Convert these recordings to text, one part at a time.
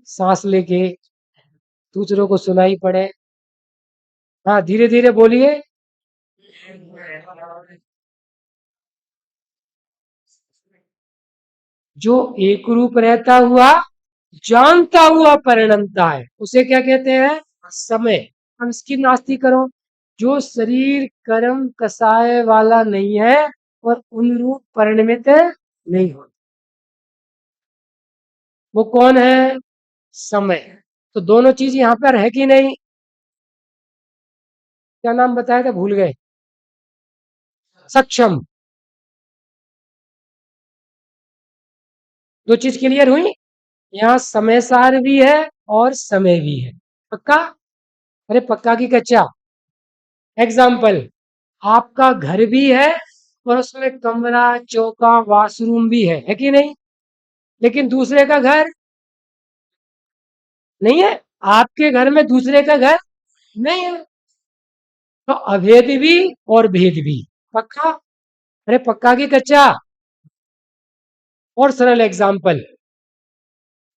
सांस लेके दूसरों को सुनाई पड़े। हाँ, धीरे धीरे बोलिए। जो एक रूप रहता हुआ जानता हुआ परिणमता है उसे क्या कहते हैं? समय। हम इसकी नास्ती करो। जो शरीर कर्म कसाय वाला नहीं है और उन रूप परिणमित नहीं हो, वो कौन है? समय। तो दोनों चीज यहां पर है कि नहीं? क्या नाम बताया था, भूल गए। सक्षम। दो चीज क्लियर हुई। यहाँ समय सार भी है और समय भी है। पक्का? अरे पक्का की कच्चा? एग्जाम्पल, आपका घर भी है और उसमें कमरा चौका वॉशरूम भी है कि नहीं? लेकिन दूसरे का घर नहीं है। आपके घर में दूसरे का घर नहीं है। तो अभेद भी और भेद भी। पक्का? अरे पक्का की कच्चा? और सरल एग्जाम्पल,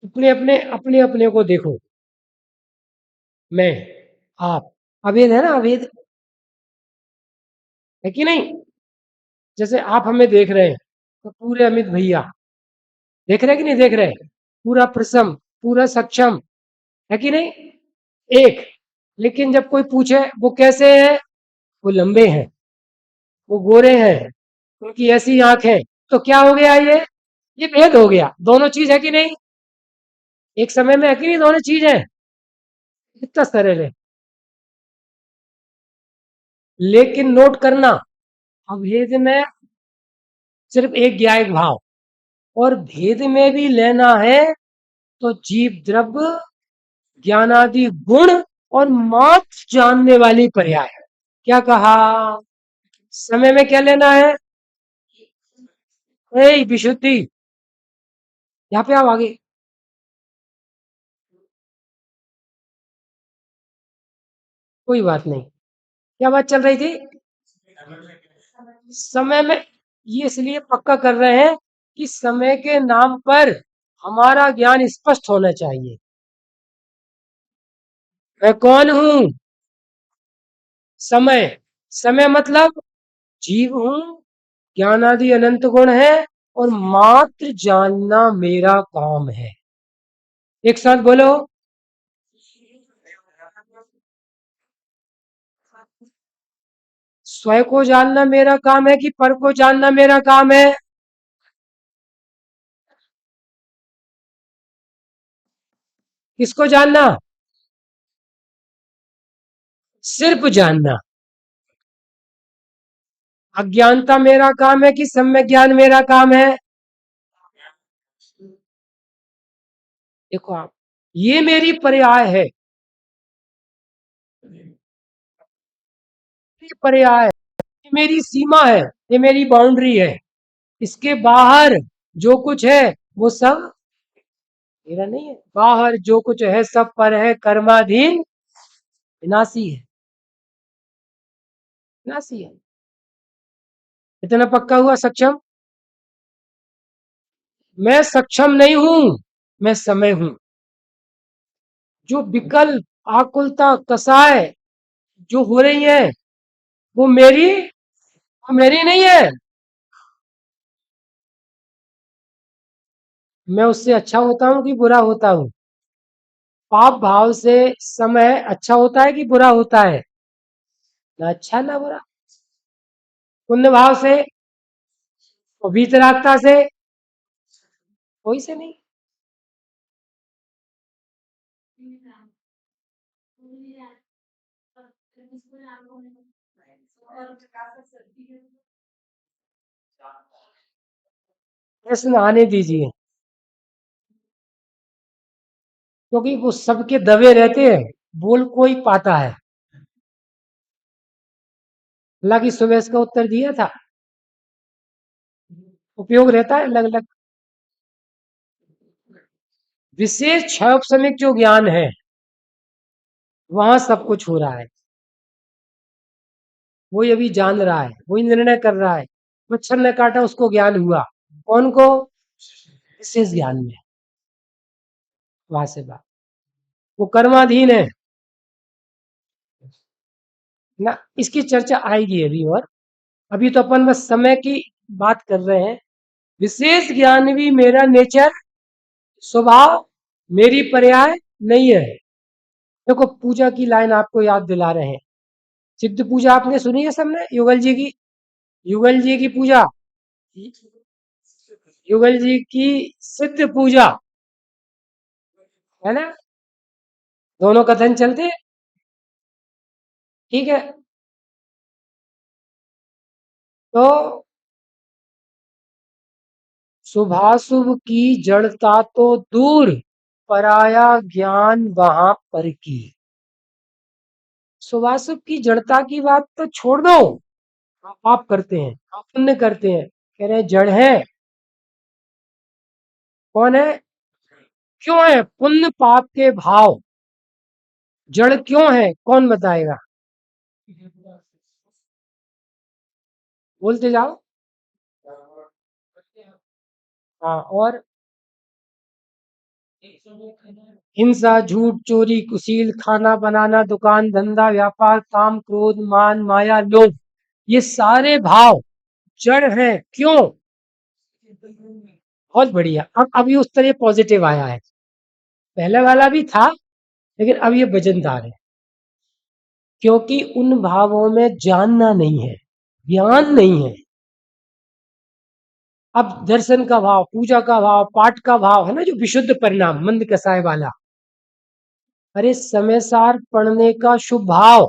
अपने अपने अपने अपने को देखो। मैं, आप, अभेद है ना? अभेद है कि नहीं? जैसे आप हमें देख रहे हैं तो पूरे अमित भैया देख रहे हैं कि नहीं देख रहे? पूरा प्रसम, पूरा सक्षम, है कि नहीं? एक। लेकिन जब कोई पूछे वो कैसे हैं, वो लंबे हैं, वो गोरे हैं, उनकी ऐसी आंख है, तो क्या हो गया ये भेद हो गया। दोनों चीज है कि नहीं? एक समय में है कि नहीं? दोनों चीज है। कितना सरल है। लेकिन नोट करना, अभेद में सिर्फ एक ज्ञायक भाव, और भेद में भी लेना है तो जीव द्रव्य ज्ञानादि गुण और मात्र जानने वाली पर्याय है। क्या कहा? समय में क्या लेना है? विशुद्धि। यहाँ पे आओ आगे। कोई बात नहीं। क्या बात चल रही थी? समय में ये इसलिए पक्का कर रहे हैं कि समय के नाम पर हमारा ज्ञान स्पष्ट होना चाहिए। मैं कौन हूं? समय। समय मतलब जीव हूं, ज्ञानादि अनंत गुण है और मात्र जानना मेरा काम है। एक साथ बोलो। स्वयं को जानना मेरा काम है कि पर को जानना मेरा काम है? किसको जानना? सिर्फ जानना। अज्ञानता मेरा काम है कि सम्यक ज्ञान मेरा काम है? देखो आप, ये मेरी पर्याय है। ये पर्याय, ये मेरी सीमा है, ये मेरी बाउंड्री है। इसके बाहर जो कुछ है वो सब मेरा नहीं है। बाहर जो कुछ है सब पर है, कर्माधीन, विनाशी है। विनाशी है। इतना पक्का हुआ? सक्षम? मैं सक्षम नहीं हूं, मैं समय हूं। जो विकल्प, आकुलता, कसाय जो हो रही है वो मेरी नहीं है। मैं उससे अच्छा होता हूं कि बुरा होता हूं? पाप भाव से समय अच्छा होता है कि बुरा होता है? ना अच्छा ना बुरा। पुण्य भाव से और वीतरागता से कोई से नहीं। प्रश्न आने दीजिए, क्योंकि वो सबके दबे रहते हैं, बोल कोई पाता है। हालांकि सुबह इसका उत्तर दिया था, उपयोग रहता है अलग अलग। विशेष क्षयक्षणिक जो ज्ञान है वहां सब कुछ हो रहा है। वही अभी जान रहा है, वही निर्णय कर रहा है। मच्छर ने काटा उसको ज्ञान हुआ, कौन को? विशेष ज्ञान में। वहां से बात, वो कर्माधीन है ना। इसकी चर्चा आएगी अभी, और अभी तो अपन बस समय की बात कर रहे हैं। विशेष ज्ञान भी मेरा नेचर, स्वभाव मेरी पर्याय नहीं है। देखो पूजा की लाइन आपको याद दिला रहे हैं। सिद्ध पूजा आपने सुनी है सबने, युगल जी की, युगल जी की पूजा, युगल जी की सिद्ध पूजा, है ना, दोनों कथन चलते हैं, ठीक है। तो शुभाशुभ की जड़ता तो दूर, पराया ज्ञान वहां पर की। शुभाशुभ की जड़ता की बात तो छोड़ दो, हम पाप करते हैं, हम पुण्य करते हैं, कह रहे हैं जड़ है। कौन है? क्यों है पुण्य पाप के भाव, जड़ क्यों है, कौन बताएगा? बोलते जाओ। हाँ, और हिंसा, झूठ, चोरी, कुशील, खाना बनाना, दुकान धंधा, व्यापार, काम, क्रोध, मान, माया, लोभ, ये सारे भाव जड़ है। क्यों? बहुत बढ़िया। अब अभी उस तरह पॉजिटिव आया है, पहले वाला भी था लेकिन अब ये वजनदार है। क्योंकि उन भावों में जानना नहीं है, ज्ञान नहीं है। अब दर्शन का भाव, पूजा का भाव, पाठ का भाव है ना, जो विशुद्ध परिणाम मंद कसाय वाला, अरे समय सार पढ़ने का शुभ भाव,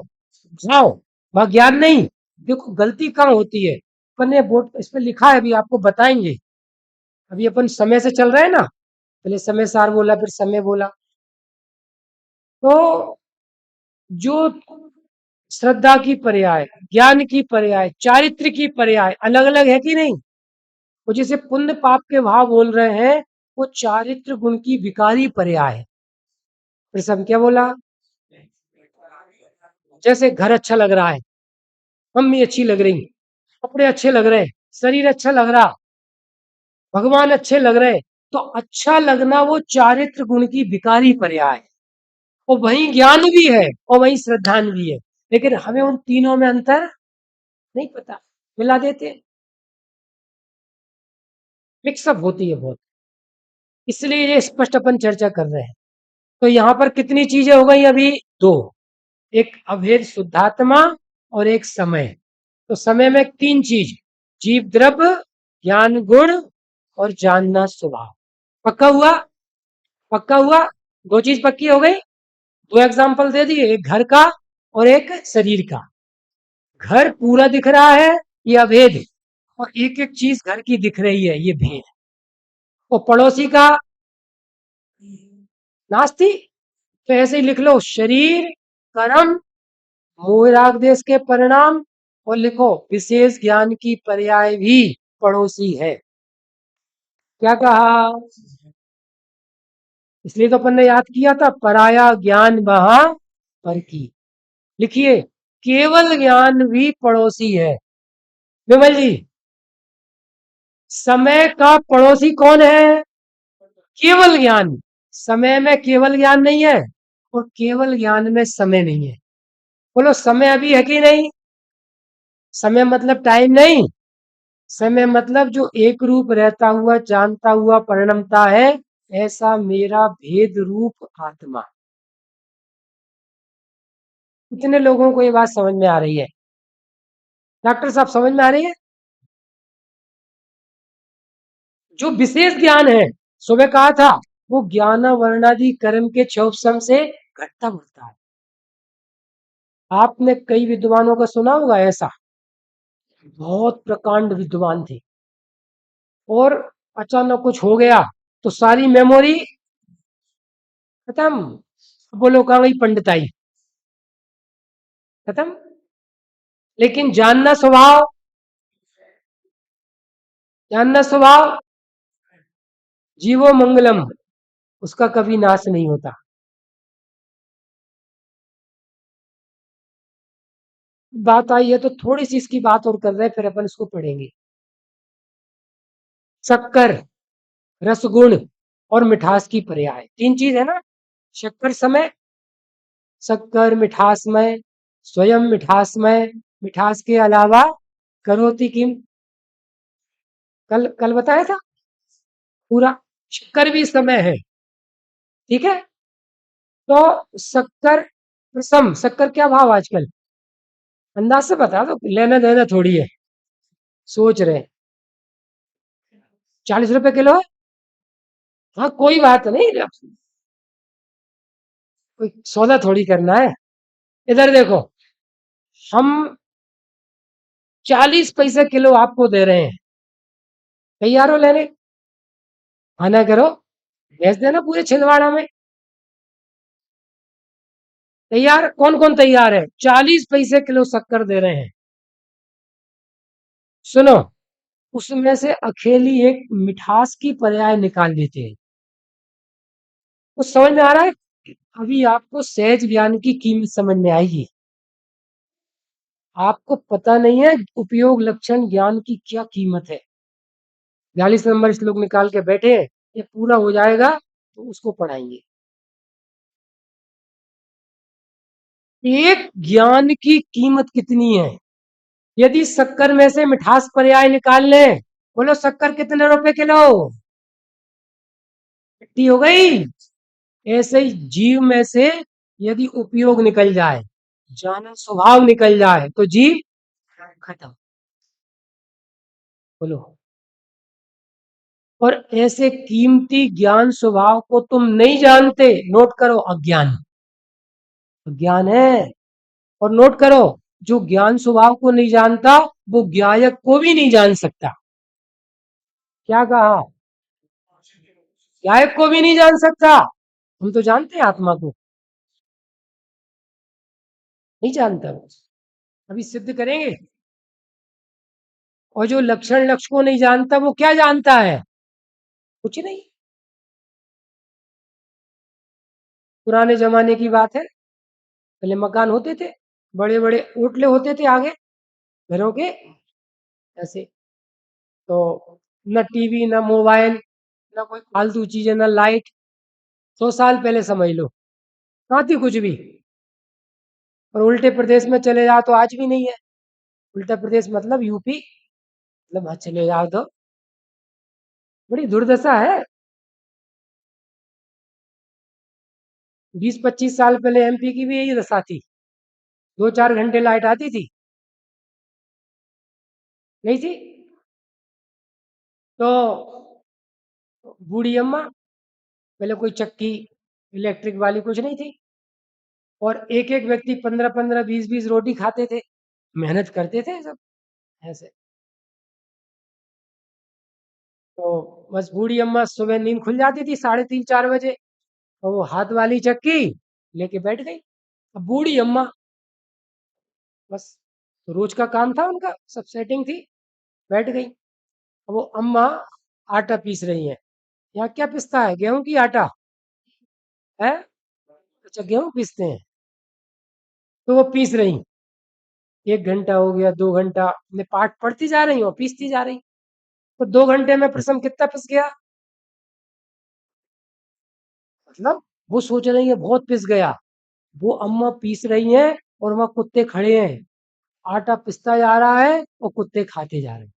भाव, वह ज्ञान नहीं। देखो गलती कहाँ होती है, अपन ने बोर्ड इस पर लिखा है, अभी आपको बताएंगे। अभी अपन समय से चल रहे हैं ना, पहले समय सार बोला, फिर समय बोला। तो जो श्रद्धा की पर्याय, ज्ञान की पर्याय, चारित्र की पर्याय अलग अलग है कि नहीं? वो जैसे पुण्य पाप के भाव बोल रहे हैं, वो चारित्र गुण की विकारी पर्याय है। फिर सब क्या बोला? जैसे घर अच्छा लग रहा है, मम्मी अच्छी लग रही, कपड़े अच्छे लग रहे, शरीर अच्छा लग रहा, भगवान अच्छे लग रहे, तो अच्छा लगना वो चारित्र गुण की विकारी पर्याय है। और वही ज्ञान भी है और वही श्रद्धान भी है, लेकिन हमें उन तीनों में अंतर नहीं पता, मिला देते, मिक्सअप होती है बहुत। इसलिए ये स्पष्ट अपन चर्चा कर रहे हैं। तो यहाँ पर कितनी चीजें हो गई अभी? दो, एक अभेद शुद्धात्मा और एक समय। तो समय में तीन चीज, जीव द्रव्य, ज्ञान गुण और जानना स्वभाव। पक्का हुआ? पक्का हुआ? दो चीज पक्की हो गई। दो एग्जाम्पल दे दिए, एक घर का और एक शरीर का। घर पूरा दिख रहा है, ये अभेद है, और एक एक चीज घर की दिख रही है, ये भेद है। और पड़ोसी का नास्ती। तो ऐसे ही लिख लो, शरीर, कर्म, मोहराग देश के परिणाम, और लिखो विशेष ज्ञान की पर्याय भी पड़ोसी है। क्या कहा? इसलिए तो अपन ने याद किया था, पराया ज्ञान वहां पर की। लिखिए, केवल ज्ञान भी पड़ोसी है। विमल जी, समय का पड़ोसी कौन है? केवल ज्ञान। समय में केवल ज्ञान नहीं है, और केवल ज्ञान में समय नहीं है। बोलो समय अभी है कि नहीं? समय मतलब टाइम नहीं, समय मतलब जो एक रूप रहता हुआ जानता हुआ परिणमता है, ऐसा मेरा भेद रूप आत्मा। कितने लोगों को ये बात समझ में आ रही है? डॉक्टर साहब समझ में आ रही है? जो विशेष ज्ञान है, सुबह कहा था, वो ज्ञान वर्णादि कर्म के क्षोभसम से घटता बढ़ता है। आपने कई विद्वानों का सुना होगा ऐसा, बहुत प्रकांड विद्वान थे, और अचानक कुछ हो गया तो सारी मेमोरी खत्म। बोलो कहाँ गई पंडिताई? खत्म। लेकिन जानना स्वभाव, जानना स्वभाव, जीवो मंगलम, उसका कभी नाश नहीं होता। बात आई है तो थोड़ी सी इसकी बात और कर रहे हैं, फिर अपन इसको पढ़ेंगे। शक्कर, रसगुण, और मिठास की पर्याय, तीन चीज है ना। शक्कर समय, शक्कर मिठासमय, स्वयं मिठासमय, मिठास के अलावा करोति किम, कल कल बताया था पूरा। शक्कर भी समय है, ठीक है। तो शक्कर प्रसम, शक्कर क्या भाव आजकल, अंदाज से बता दो, लेना देना थोड़ी है, सोच रहे हैं। 40 रुपए किलो है। हाँ कोई बात नहीं, कोई सौदा थोड़ी करना है। इधर देखो, हम 40 पैसे किलो आपको दे रहे हैं, तैयार हो लेने, आना करो, भेज देना पूरे छिंदवाड़ा में। तैयार, कौन कौन तैयार है? 40 पैसे किलो शक्कर दे रहे हैं। सुनो, उसमें से अकेली एक मिठास की पर्याय निकाल देते हैं। कुछ समझ में आ रहा है? अभी आपको सहज ज्ञान की कीमत समझ में आएगी। आपको पता नहीं है उपयोग लक्षण ज्ञान की क्या कीमत है। 42 नंबर श्लोक निकाल के बैठे, ये पूरा हो जाएगा तो उसको पढ़ाएंगे। एक ज्ञान की कीमत कितनी है? यदि शक्कर में से मिठास पर्याय निकाल लें, बोलो शक्कर कितने रुपए किलो, मिट्टी हो गई। ऐसे ही जीव में से यदि उपयोग निकल जाए, जाना स्वभाव निकल जाए, तो जीव खत्म। बोलो। और ऐसे कीमती ज्ञान स्वभाव को तुम नहीं जानते, नोट करो, अज्ञान, अज्ञान है। और नोट करो, जो ज्ञान स्वभाव को नहीं जानता वो ज्ञायक को भी नहीं जान सकता। क्या कहा? ज्ञायक को भी नहीं जान सकता। हम तो जानते हैं आत्मा को, नहीं जानता वो, अभी सिद्ध करेंगे। और जो लक्षण लक्ष्य को नहीं जानता वो क्या जानता है? कुछ नहीं। पुराने जमाने की बात है, पहले मकान होते थे, बड़े बड़े ओटले होते थे आगे घरों के, ऐसे। तो न टीवी, न मोबाइल, न कोई फालतू चीजें, न लाइट। 100 साल पहले समझ लो, कहाँ थी कुछ भी। और उल्टे प्रदेश में चले जाओ तो आज भी नहीं है। उल्टा प्रदेश मतलब यूपी, मतलब वहां चले जाओ तो बड़ी दुर्दशा है। 20-25 साल पहले एमपी की भी यही दशा थी, 2-4 घंटे लाइट आती थी, नहीं थी। तो बूढ़ी अम्मा, पहले कोई चक्की इलेक्ट्रिक वाली कुछ नहीं थी, और एक एक व्यक्ति 15-15 20-20 रोटी खाते थे, मेहनत करते थे सब ऐसे। तो बस बूढ़ी अम्मा सुबह नींद खुल जाती थी 3:30-4 बजे, और वो हाथ वाली चक्की लेके बैठ गई। अब बूढ़ी अम्मा, बस तो रोज का काम था उनका, सब सेटिंग थी, बैठ गई। अब वो अम्मा आटा पीस रही है। यहाँ क्या पिसता है, गेहूं की आटा है? अच्छा गेहूं पीसते हैं। तो वो पीस रही, 1 घंटा हो गया, 2 घंटा, अपने पाठ पढ़ती जा रही और पीसती जा रही। तो 2 घंटे में प्रसम कितना पिस गया, मतलब वो सोच रही है बहुत पिस गया। वो अम्मा पीस रही हैं और वहां कुत्ते खड़े हैं, आटा पिसता जा रहा है और कुत्ते खाते जा रहे हैं।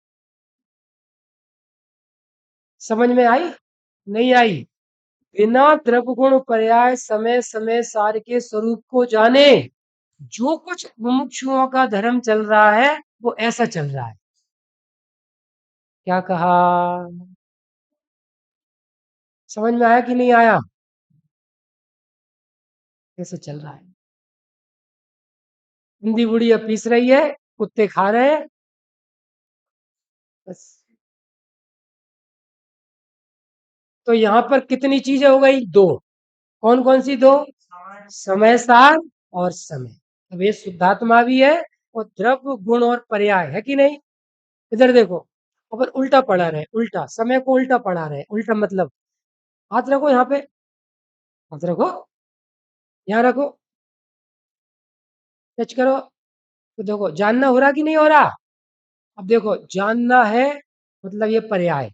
समझ में आई? नहीं आई? बिना द्रव्य गुण पर्याय समय समय सार के स्वरूप को जाने, जो कुछ मुमुक्षुओं का धर्म चल रहा है वो ऐसा चल रहा है। क्या कहा? समझ में आया कि नहीं आया? कैसे चल रहा है? हिंदी बुढ़िया पीस रही है, कुत्ते खा रहे हैं, बस। तो यहाँ पर कितनी चीजें हो गई? दो। कौन कौन सी दो? समय सार और समय। अब ये शुद्धात्मा भी है और द्रव्य गुण और पर्याय है कि नहीं? इधर देखो, अगर उल्टा पढ़ा रहे, उल्टा समय को उल्टा पढ़ा रहे, उल्टा मतलब, हाथ रखो यहाँ पे, हाथ रखो, यहाँ रखो, टच करो, तो देखो जानना हो रहा कि नहीं हो रहा? अब देखो, जानना है मतलब ये पर्याय,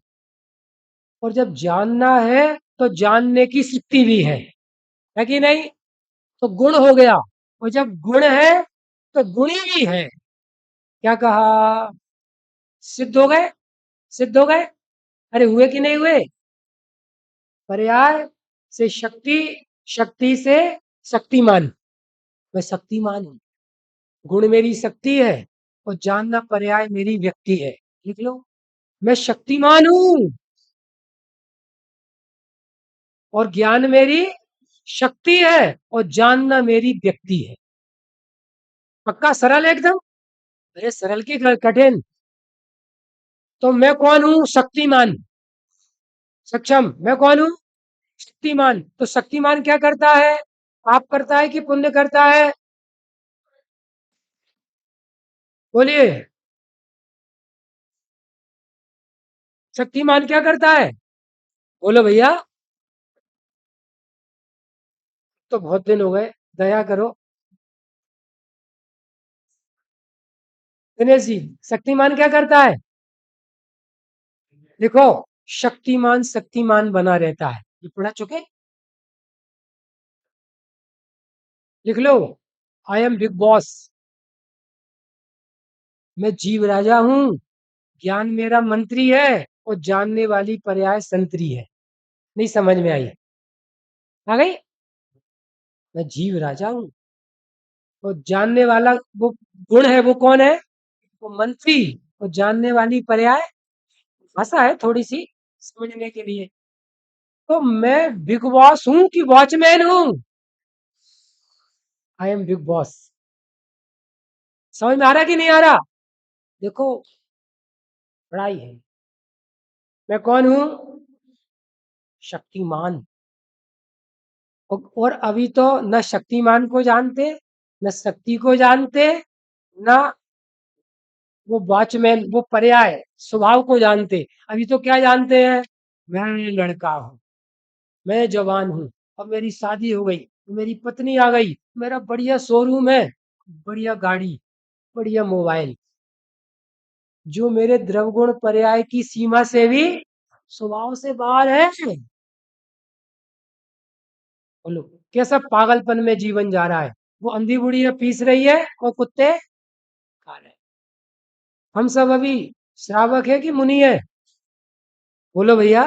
और जब जानना है तो जानने की शक्ति भी है कि नहीं? तो गुण हो गया, और जब गुण है तो गुणी भी है। क्या कहा? सिद्ध हो गए, सिद्ध हो गए। अरे हुए कि नहीं हुए? पर्याय से शक्ति, शक्ति से शक्तिमान। मैं शक्तिमान हूं, गुण मेरी शक्ति है, और जानना पर्याय मेरी व्यक्ति है। लिख लो, मैं शक्तिमान हूं और ज्ञान मेरी शक्ति है, और जानना मेरी व्यक्ति है। पक्का? सरल है एकदम। अरे सरल की कठिन। तो मैं कौन हूं? शक्तिमान। सक्षम। मैं कौन हूं? शक्तिमान। तो शक्तिमान क्या करता है? पाप करता है कि पुण्य करता है? बोलिए। शक्तिमान क्या करता है? बोलो भैया। तो बहुत दिन हो गए, दया करो। दिनेश जी, शक्तिमान क्या करता है? देखो, शक्तिमान शक्तिमान बना रहता है। ये पढ़ा चुके? लिख लो, आई एम बिग बॉस। मैं जीव राजा हूं, ज्ञान मेरा मंत्री है, और जानने वाली पर्याय संतरी है। नहीं समझ में आई? आ गई? मैं जीव राजा हूं, और जानने वाला वो गुण है, वो कौन है? वो मंत्री। और जानने वाली पर्याय भाषा है थोड़ी सी समझने के लिए। तो मैं बिग बॉस हूं कि वॉचमैन हूं? I am big boss. समझ में आ रहा कि नहीं आ रहा? देखो, पढ़ाई है। मैं कौन हूं? शक्तिमान। और अभी तो न शक्तिमान को जानते, न शक्ति को जानते, न वो वॉचमैन, वो पर्याय स्वभाव को जानते। अभी तो क्या जानते हैं? मैं लड़का हूं, मैं जवान हूं, अब मेरी शादी हो गई, मेरी पत्नी आ गई, मेरा बढ़िया शोरूम है, बढ़िया गाड़ी, बढ़िया मोबाइल। जो मेरे द्रवगुण पर्याय की सीमा से भी स्वभाव से बाहर है। बोलो, कैसा पागलपन में जीवन जा रहा है। वो अंधी बुढ़िया पीस रही है और कुत्ते खा रहे हैं। हम सब अभी श्रावक है कि मुनि है? बोलो भैया।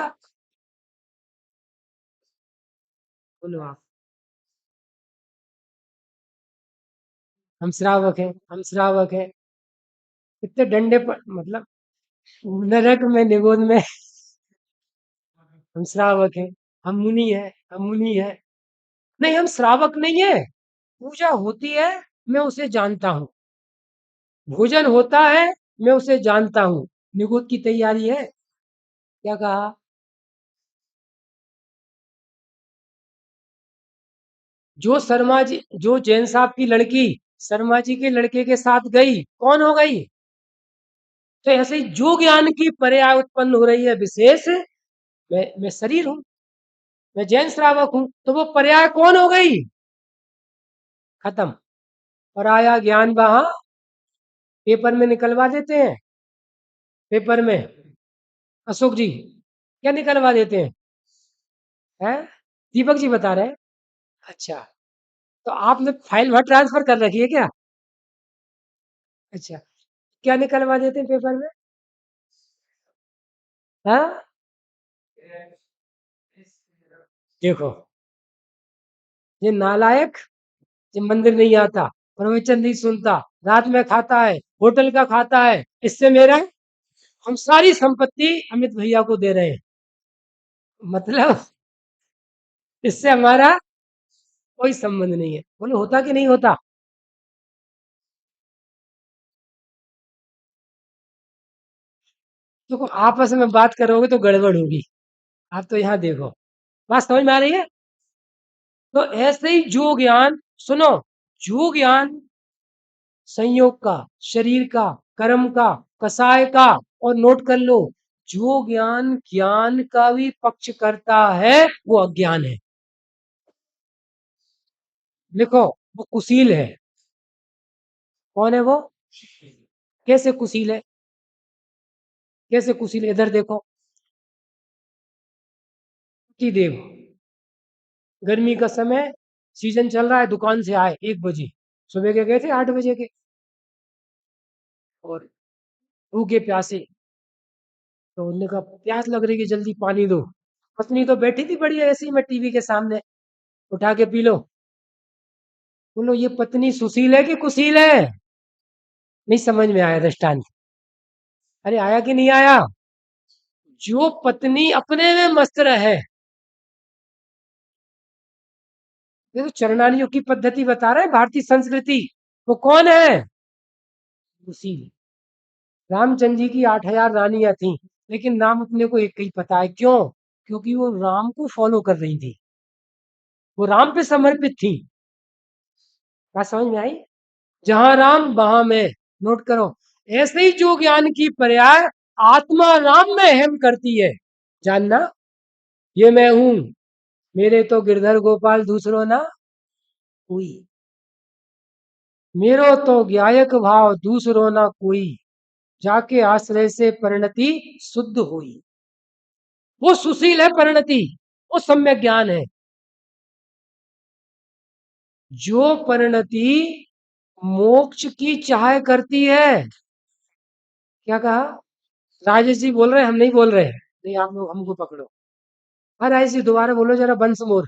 बोलो आप। हम श्रावक हैं, हम श्रावक हैं। कितने डंडे पर, मतलब नरक में, निगोद में। हम श्रावक हैं, हम मुनि है, हम मुनि है। नहीं, हम श्रावक नहीं है। पूजा होती है, मैं उसे जानता हूँ। भोजन होता है, मैं उसे जानता हूँ। निगुत की तैयारी है। क्या कहा? जो शर्मा जी, जो जैन साहब की लड़की शर्मा जी के लड़के के साथ गई, कौन हो गई? तो ऐसे ही जो ज्ञान की पर्याय उत्पन्न हो रही है विशेष, मैं शरीर हूं, मैं जैन श्रावक हूं, तो वो पर्याय कौन हो गई? खत्म। और आया ज्ञान वहां पेपर में निकलवा देते हैं। पेपर में अशोक जी क्या निकलवा देते हैं? हैं? दीपक जी बता रहे हैं। अच्छा, तो आपने फाइल वहां ट्रांसफर कर रखी है क्या? अच्छा, क्या निकलवा देते हैं पेपर में? हाँ, देखो, ये नालायक, ये मंदिर नहीं आता, प्रवचन नहीं सुनता, रात में खाता है, होटल का खाता है, इससे मेरा, हम सारी संपत्ति अमित भैया को दे रहे हैं। मतलब इससे हमारा कोई संबंध नहीं है। बोलो, होता कि नहीं होता? तो आपस में बात करोगे तो गड़बड़ होगी। आप तो यहाँ देखो, बात समझ में आ रही है? तो ऐसे ही जो ज्ञान, सुनो, जो ज्ञान संयोग का, शरीर का, कर्म का, कसाय का, और नोट कर लो, जो ज्ञान ज्ञान का भी पक्ष करता है वो अज्ञान है। लिखो, वो कुशील है। कौन है वो? कैसे कुशील है? कैसे कुशील है? इधर देखो, पति देव, गर्मी का समय, सीजन चल रहा है, दुकान से आए 1 बजे, सुबह के गए थे 8 बजे के, और भूखे प्यासे, तो उन्होंने कहा प्यास लग रही है जल्दी पानी दो। पत्नी तो बैठी थी बढ़िया ऐसी में टीवी के सामने, उठा के पी लो। बोलो ये पत्नी सुशील है कि कुशील है? नहीं समझ में आया दृष्टांत। अरे आया कि नहीं आया? जो पत्नी अपने में मस्त रहे, ये तो चरणारियों की पद्धति बता रहे हैं, भारतीय संस्कृति। वो कौन है? सुशील। रामचंद्र जी की 8,000 रानियां थी, लेकिन नाम अपने को एक ही पता है। क्यों? क्योंकि वो राम को फॉलो कर रही थी, वो राम पे समर्पित थी। बात समझ में आई? जहां राम वहां मैं। नोट करो। ऐसे ही जो ज्ञान की पर्याय आत्मा राम में अहम करती है, जानना ये मैं हूं, मेरे तो गिरधर गोपाल दूसरो ना कोई, मेरो तो ज्ञायक भाव दूसरो ना कोई, जाके आश्रय से परिणति शुद्ध हुई। वो सुशील है परिणति, वो सम्यक ज्ञान है। जो परिणति मोक्ष की चाह करती है। क्या कहा? राजेश जी बोल रहे हैं, हम नहीं बोल रहे हैं। नहीं आप लोग हमको पकड़ो। हाँ राजेश जी दोबारा बोलो जरा, बंस मोर।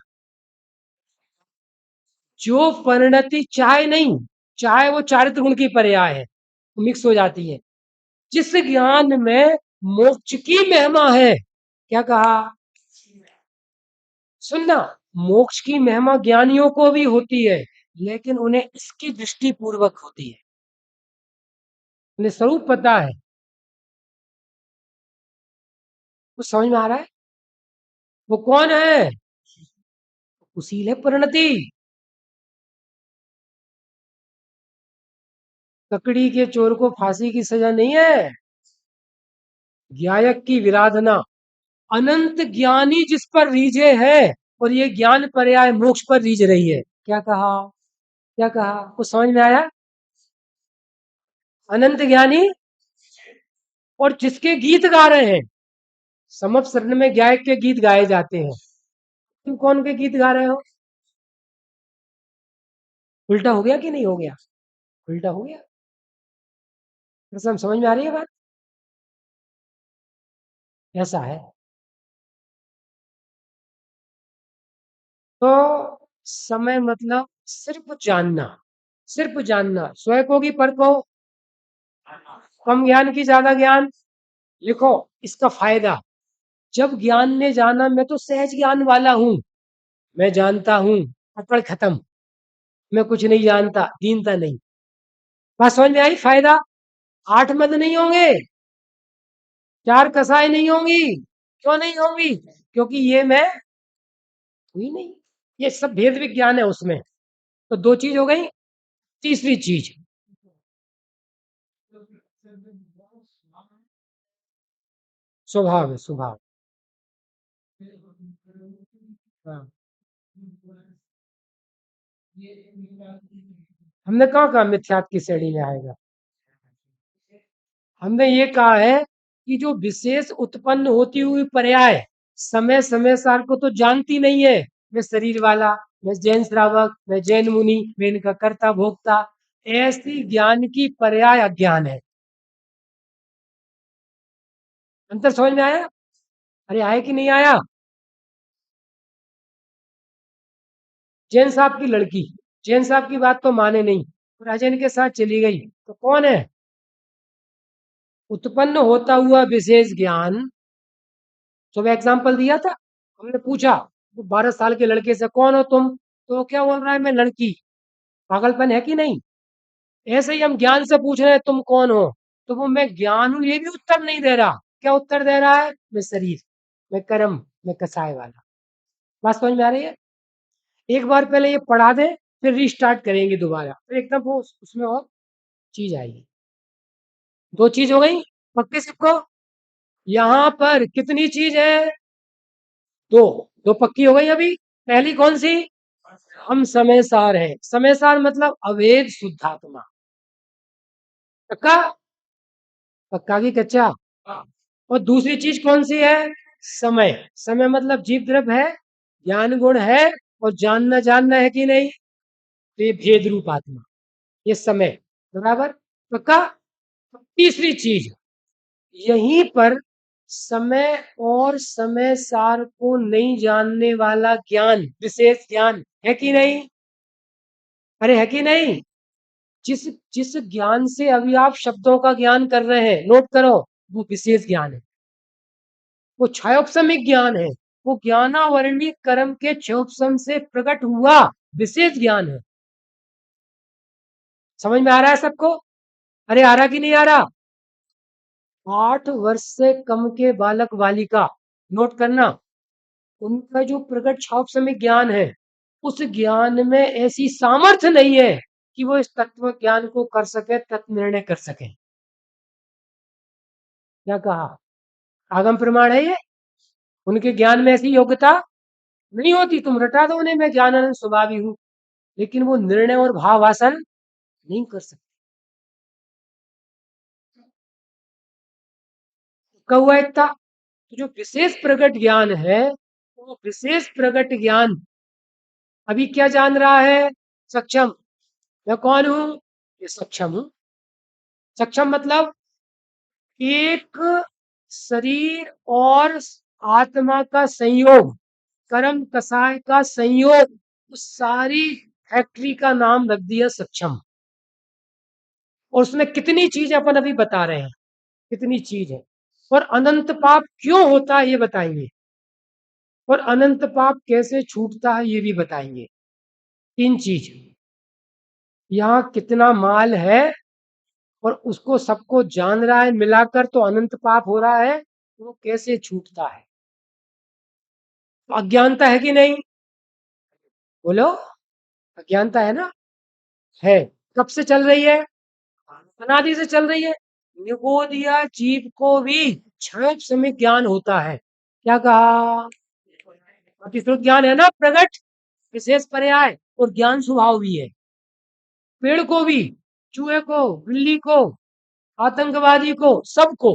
जो परिणति चाहे नहीं, चाहे वो चारित्र गुण की पर्याय है, मिक्स हो जाती है। जिस ज्ञान में मोक्ष की महिमा है, क्या कहा? सुनना, मोक्ष की महिमा ज्ञानियों को भी होती है, लेकिन उन्हें इसकी दृष्टि पूर्वक होती है, उन्हें स्वरूप पता है। कुछ समझ में आ रहा है? वो कौन है? उसी है परिणति। ककड़ी के चोर को फांसी की सजा नहीं है, ज्ञायक की विराधना। अनंत ज्ञानी जिस पर रीझे है, और ये ज्ञान पर्याय मोक्ष पर रीझ रही है। क्या कहा? क्या कहा? कुछ समझ में आया? अनंत ज्ञानी और जिसके गीत गा रहे हैं, समप शरण में गायक के गीत गाए जाते हैं। तुम कौन के गीत गा रहे हो? उल्टा हो गया कि नहीं हो गया? उल्टा हो गया। कसम, समझ में आ रही है बात? ऐसा है। तो समय मतलब सिर्फ जानना, सिर्फ जानना। स्वयं को की पर को, कम ज्ञान की ज्यादा ज्ञान। लिखो इसका फायदा। जब ज्ञान ने जाना मैं तो सहज ज्ञान वाला हूं, मैं जानता हूं, पकड़ खत्म, मैं कुछ नहीं जानता, दीनता नहीं। बात समझ में आई? फायदा। 8 मद नहीं होंगे, 4 कसाई नहीं होंगी। क्यों नहीं होंगी? क्योंकि ये मैं हुई नहीं। ये सब भेद विज्ञान है उसमें। तो 2 चीज हो गई। तीसरी चीज, स्वभाव है, स्वभाव। हाँ। हमने कहा मिथ्यात्व की श्रेणी में आएगा? हमने ये कहा है कि जो विशेष उत्पन्न होती हुई पर्याय समय समय सार को तो जानती नहीं है। मैं शरीर वाला, मैं जैन श्रावक, मैं जैन मुनि, मैं इनका कर्ता भोक्ता, ऐसी ज्ञान की पर्याय अज्ञान है। अंतर समझ में आया? अरे आया कि नहीं आया? जैन साहब की लड़की, जैन साहब की बात तो माने नहीं, राजन के साथ चली गई, तो कौन है? उत्पन्न होता हुआ विशेष ज्ञान। तो मैं एग्जाम्पल दिया था, हमने पूछा तो 12 साल के लड़के से कौन हो तुम, तो क्या बोल रहा है? मैं लड़की। पागलपन है कि नहीं? ऐसे ही हम ज्ञान से पूछ रहे हैं तुम कौन हो, तो वो मैं ज्ञान हूं ये भी उत्तर नहीं दे रहा। क्या उत्तर दे रहा है? मैं शरीर, मैं कर्म, मैं कसाय वाला। बात समझ में आ रही है? एक बार पहले ये पढ़ा दे, फिर रिस्टार्ट करेंगे दोबारा, फिर एकदम वो उसमें और चीज आएगी। 2 चीज हो गई पक्के सबको। यहाँ पर कितनी चीज है? 2। 2 पक्की हो गई अभी। पहली कौन सी? हम समय सार है। समय सार मतलब अवेद शुद्धात्मा। पक्का? पक्का की कच्चा? और दूसरी चीज कौन सी है? समय, समय मतलब जीव द्रव्य है, ज्ञान गुण है, और जानना जानना है कि नहीं, तो ये भेद रूप आत्मा, ये समय। बराबर पक्का। तीसरी चीज, यहीं पर समय और समय सार को नहीं जानने वाला ज्ञान, विशेष ज्ञान है कि नहीं, अरे है कि नहीं, जिस जिस ज्ञान से अभी आप शब्दों का ज्ञान कर रहे हैं, नोट करो, वो विशेष ज्ञान है, वो क्षयोपशमिक ज्ञान है, वो ज्ञानावरणी कर्म के क्षयोपशम से प्रकट हुआ विशेष ज्ञान है। समझ में आ रहा है सबको, अरे आ रहा कि नहीं आ रहा। 8 वर्ष से कम के बालक बालिका, नोट करना, उनका जो प्रकट क्षयोपशमिक ज्ञान है, उस ज्ञान में ऐसी सामर्थ्य नहीं है कि वो इस तत्व ज्ञान को कर सके, तत्व निर्णय कर सके। क्या कहा, आगम प्रमाण है ये, उनके ज्ञान में ऐसी योग्यता नहीं होती। तुम रटा दो उन्हें, मैं ज्ञानानंद स्वभावी हूं, लेकिन वो निर्णय और भाव आसन नहीं कर सकते। कहुआ इतना, तो जो विशेष प्रकट ज्ञान है, वो विशेष प्रकट ज्ञान अभी क्या जान रहा है, सक्षम। मैं कौन हूं, ये सक्षम हूं। सक्षम मतलब एक शरीर और आत्मा का संयोग, कर्म कसाय का संयोग, उस सारी फैक्ट्री का नाम रख दिया सक्षम। और उसमें कितनी चीज अपन अभी बता रहे हैं, कितनी चीज है, और अनंत पाप क्यों होता है ये बताएंगे, और अनंत पाप कैसे छूटता है ये भी बताएंगे। तीन चीज, यहाँ कितना माल है और उसको सबको जान रहा है, मिलाकर तो अनंत पाप हो रहा है, वो कैसे छूटता है। तो अज्ञानता है कि नहीं, बोलो, अज्ञानता है ना, है। कब से चल रही है, अनादि से चल रही है। निगोदिया जीव को भी क्षण समय ज्ञान होता है। क्या कहा, अतिश्रुत ज्ञान है ना प्रगट, विशेष पर्याय, और ज्ञान स्वभाव भी है। पेड़ को भी, चूहे को, बिल्ली को, आतंकवादी को, सबको,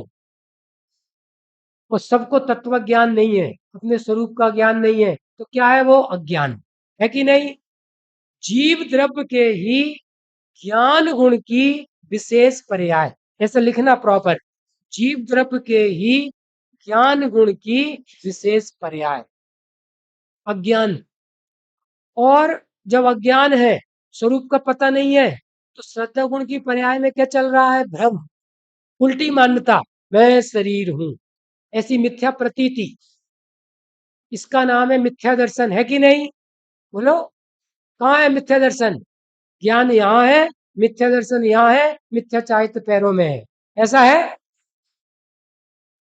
और सबको तत्व ज्ञान नहीं है, अपने स्वरूप का ज्ञान नहीं है, तो क्या है वो, अज्ञान है कि नहीं। जीव द्रव्य के ही ज्ञान गुण की विशेष पर्याय, ऐसा लिखना प्रॉपर, जीव द्रव्य के ही ज्ञान गुण की विशेष पर्याय, अज्ञान। और जब अज्ञान है, स्वरूप का पता नहीं है, तो श्रद्धा गुण की पर्याय में क्या चल रहा है, भ्रम, उल्टी मान्यता, मैं शरीर हूं, ऐसी मिथ्या प्रतीति, इसका नाम है मिथ्या दर्शन, है कि नहीं, बोलो। कहाँ है मिथ्या दर्शन, ज्ञान यहाँ है, मिथ्या दर्शन यहाँ है, मिथ्या चारित्र पैरों में है, ऐसा है।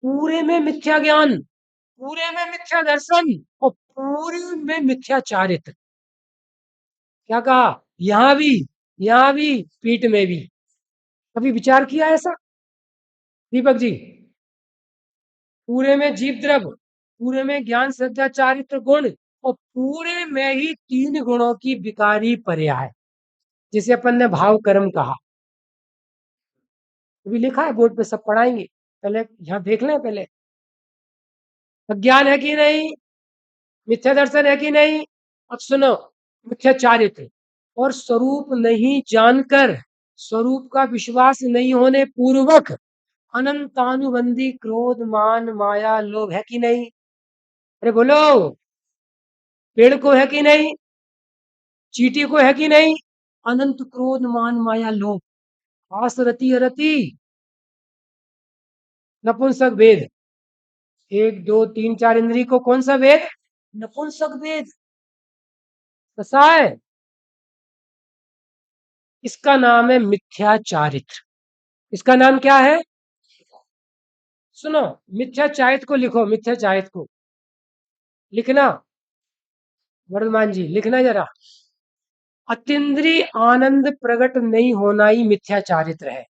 पूरे में मिथ्या ज्ञान, पूरे में मिथ्या दर्शन, और पूरे में मिथ्या चारित्र। क्या कहा, यहाँ भी, यहाँ भी, पीठ में भी। कभी विचार किया ऐसा, दीपक जी। पूरे में जीव द्रव्य, पूरे में ज्ञान श्रद्धा चारित्र गुण, और पूरे में ही 3 गुणों की विकारी पर्याय, जिसे अपन ने भाव कर्म कहा। अभी लिखा है बोर्ड पे, सब पढ़ाएंगे, पहले यहाँ देख लें पहले। अज्ञान है कि नहीं, मिथ्या दर्शन है कि नहीं, अब सुनो, मिथ्या चारित्र, और स्वरूप नहीं जानकर, स्वरूप का विश्वास नहीं होने पूर्वक अनंतानुबंधी क्रोध मान माया लोभ, है कि नहीं, अरे बोलो, पेड़ को है कि नहीं, चींटी को है कि नहीं, अनंत क्रोध मान माया लोभ, आस रति अरति, नपुंसक वेद, 1 2 3 4 इंद्री को कौन सा वेद, नपुंसक वेद, कैसा है, इसका नाम है मिथ्या चारित्र। इसका नाम क्या है, सुनो, मिथ्या चारित्र को लिखो, मिथ्या चारित्र को लिखना, वर्धमान जी लिखना जरा, अतीन्द्रिय आनंद प्रकट नहीं होना ही मिथ्या चारित्र है।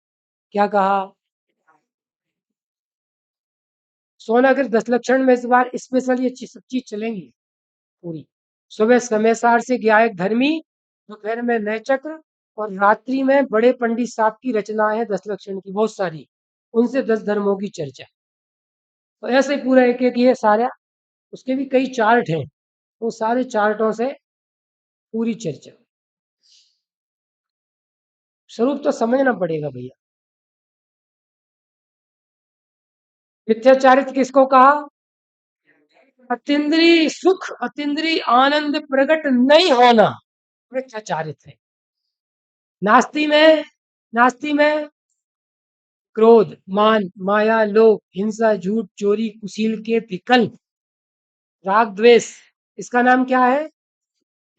क्या कहा, सोनागिर 10 लक्षण में इस बार स्पेशल ये सब चीज चलेंगी पूरी। सुबह समय सार से ज्ञायक धर्मी, दोपहर में नए चक्र, और रात्रि में बड़े पंडित साहब की रचनाएं हैं 10 लक्षण की, बहुत सारी, उनसे 10 धर्मों की चर्चा। तो ऐसे ही पूरा एक एक ये सारा, उसके भी कई चार्ट हैं, वो सारे चार्टों से पूरी चर्चा, स्वरूप तो समझना पड़ेगा भैया। मिथ्याचारित किसको कहा? अतीन्द्रिय सुख, अतीन्द्रिय आनंद प्रकट नहीं होना मिथ्याचारित है। नास्ति में, नास्ति में क्रोध, मान, माया, लोभ, हिंसा, झूठ, चोरी, कुशील के विकल्प, राग, द्वेष, इसका नाम क्या है?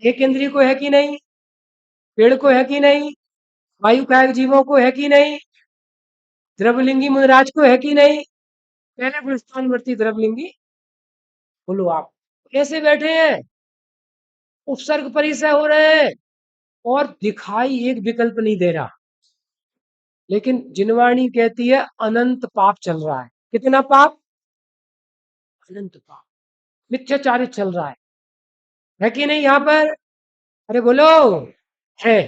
एक इंद्रिय को है कि नहीं? पेड़ को है कि नहीं? वायु कायक जीवों को है कि नहीं? द्रवलिंगी मुनिराज को है कि नहीं? पहले पुरुषानुवर्ती द्रवलिंगी, बोलो आप। कैसे बैठे हैं, उपसर्ग परिसय हो रहे हैं, और दिखाई एक विकल्प नहीं दे रहा, लेकिन जिनवाणी कहती है अनंत पाप चल रहा है। कितना पाप? अनंत पाप, मिथ्याचारित चल रहा है कि नहीं यहाँ पर? अरे बोलो, है।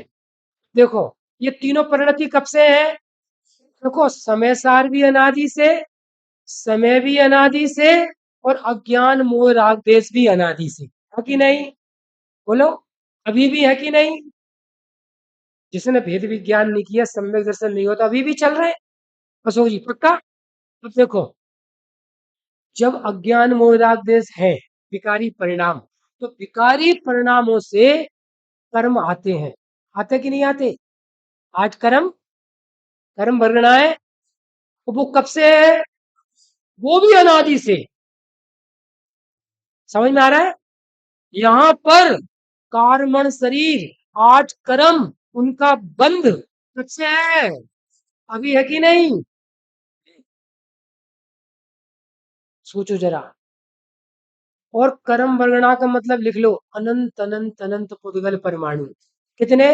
देखो, ये तीनों परिणति कब से है? देखो, समय सार भी अनादि से, समय भी अनादि से, और अज्ञान मोह राग देश भी अनादि से, है कि नहीं? बोलो, अभी भी है कि नहीं? जिसने भेद विज्ञान नहीं किया, सम्यक दर्शन नहीं होता, अभी भी चल रहे हैं। अशोक जी पक्का? अब देखो, जब अज्ञान मोह राग देश है, विकारी परिणाम, तो विकारी परिणामों से कर्म आते हैं, आते कि नहीं आते? आज कर्म, कर्म वर्गणाएं, वो कब से है? वो भी अनादि से। समझ में आ रहा है? यहां पर कार्मण शरीर, आठ कर्म, उनका बंध कब से है? अभी है कि नहीं? सोचो जरा। और कर्म वर्गणा का मतलब लिख लो, अनंत अनंत अनंत पुद्गल परमाणु। कितने?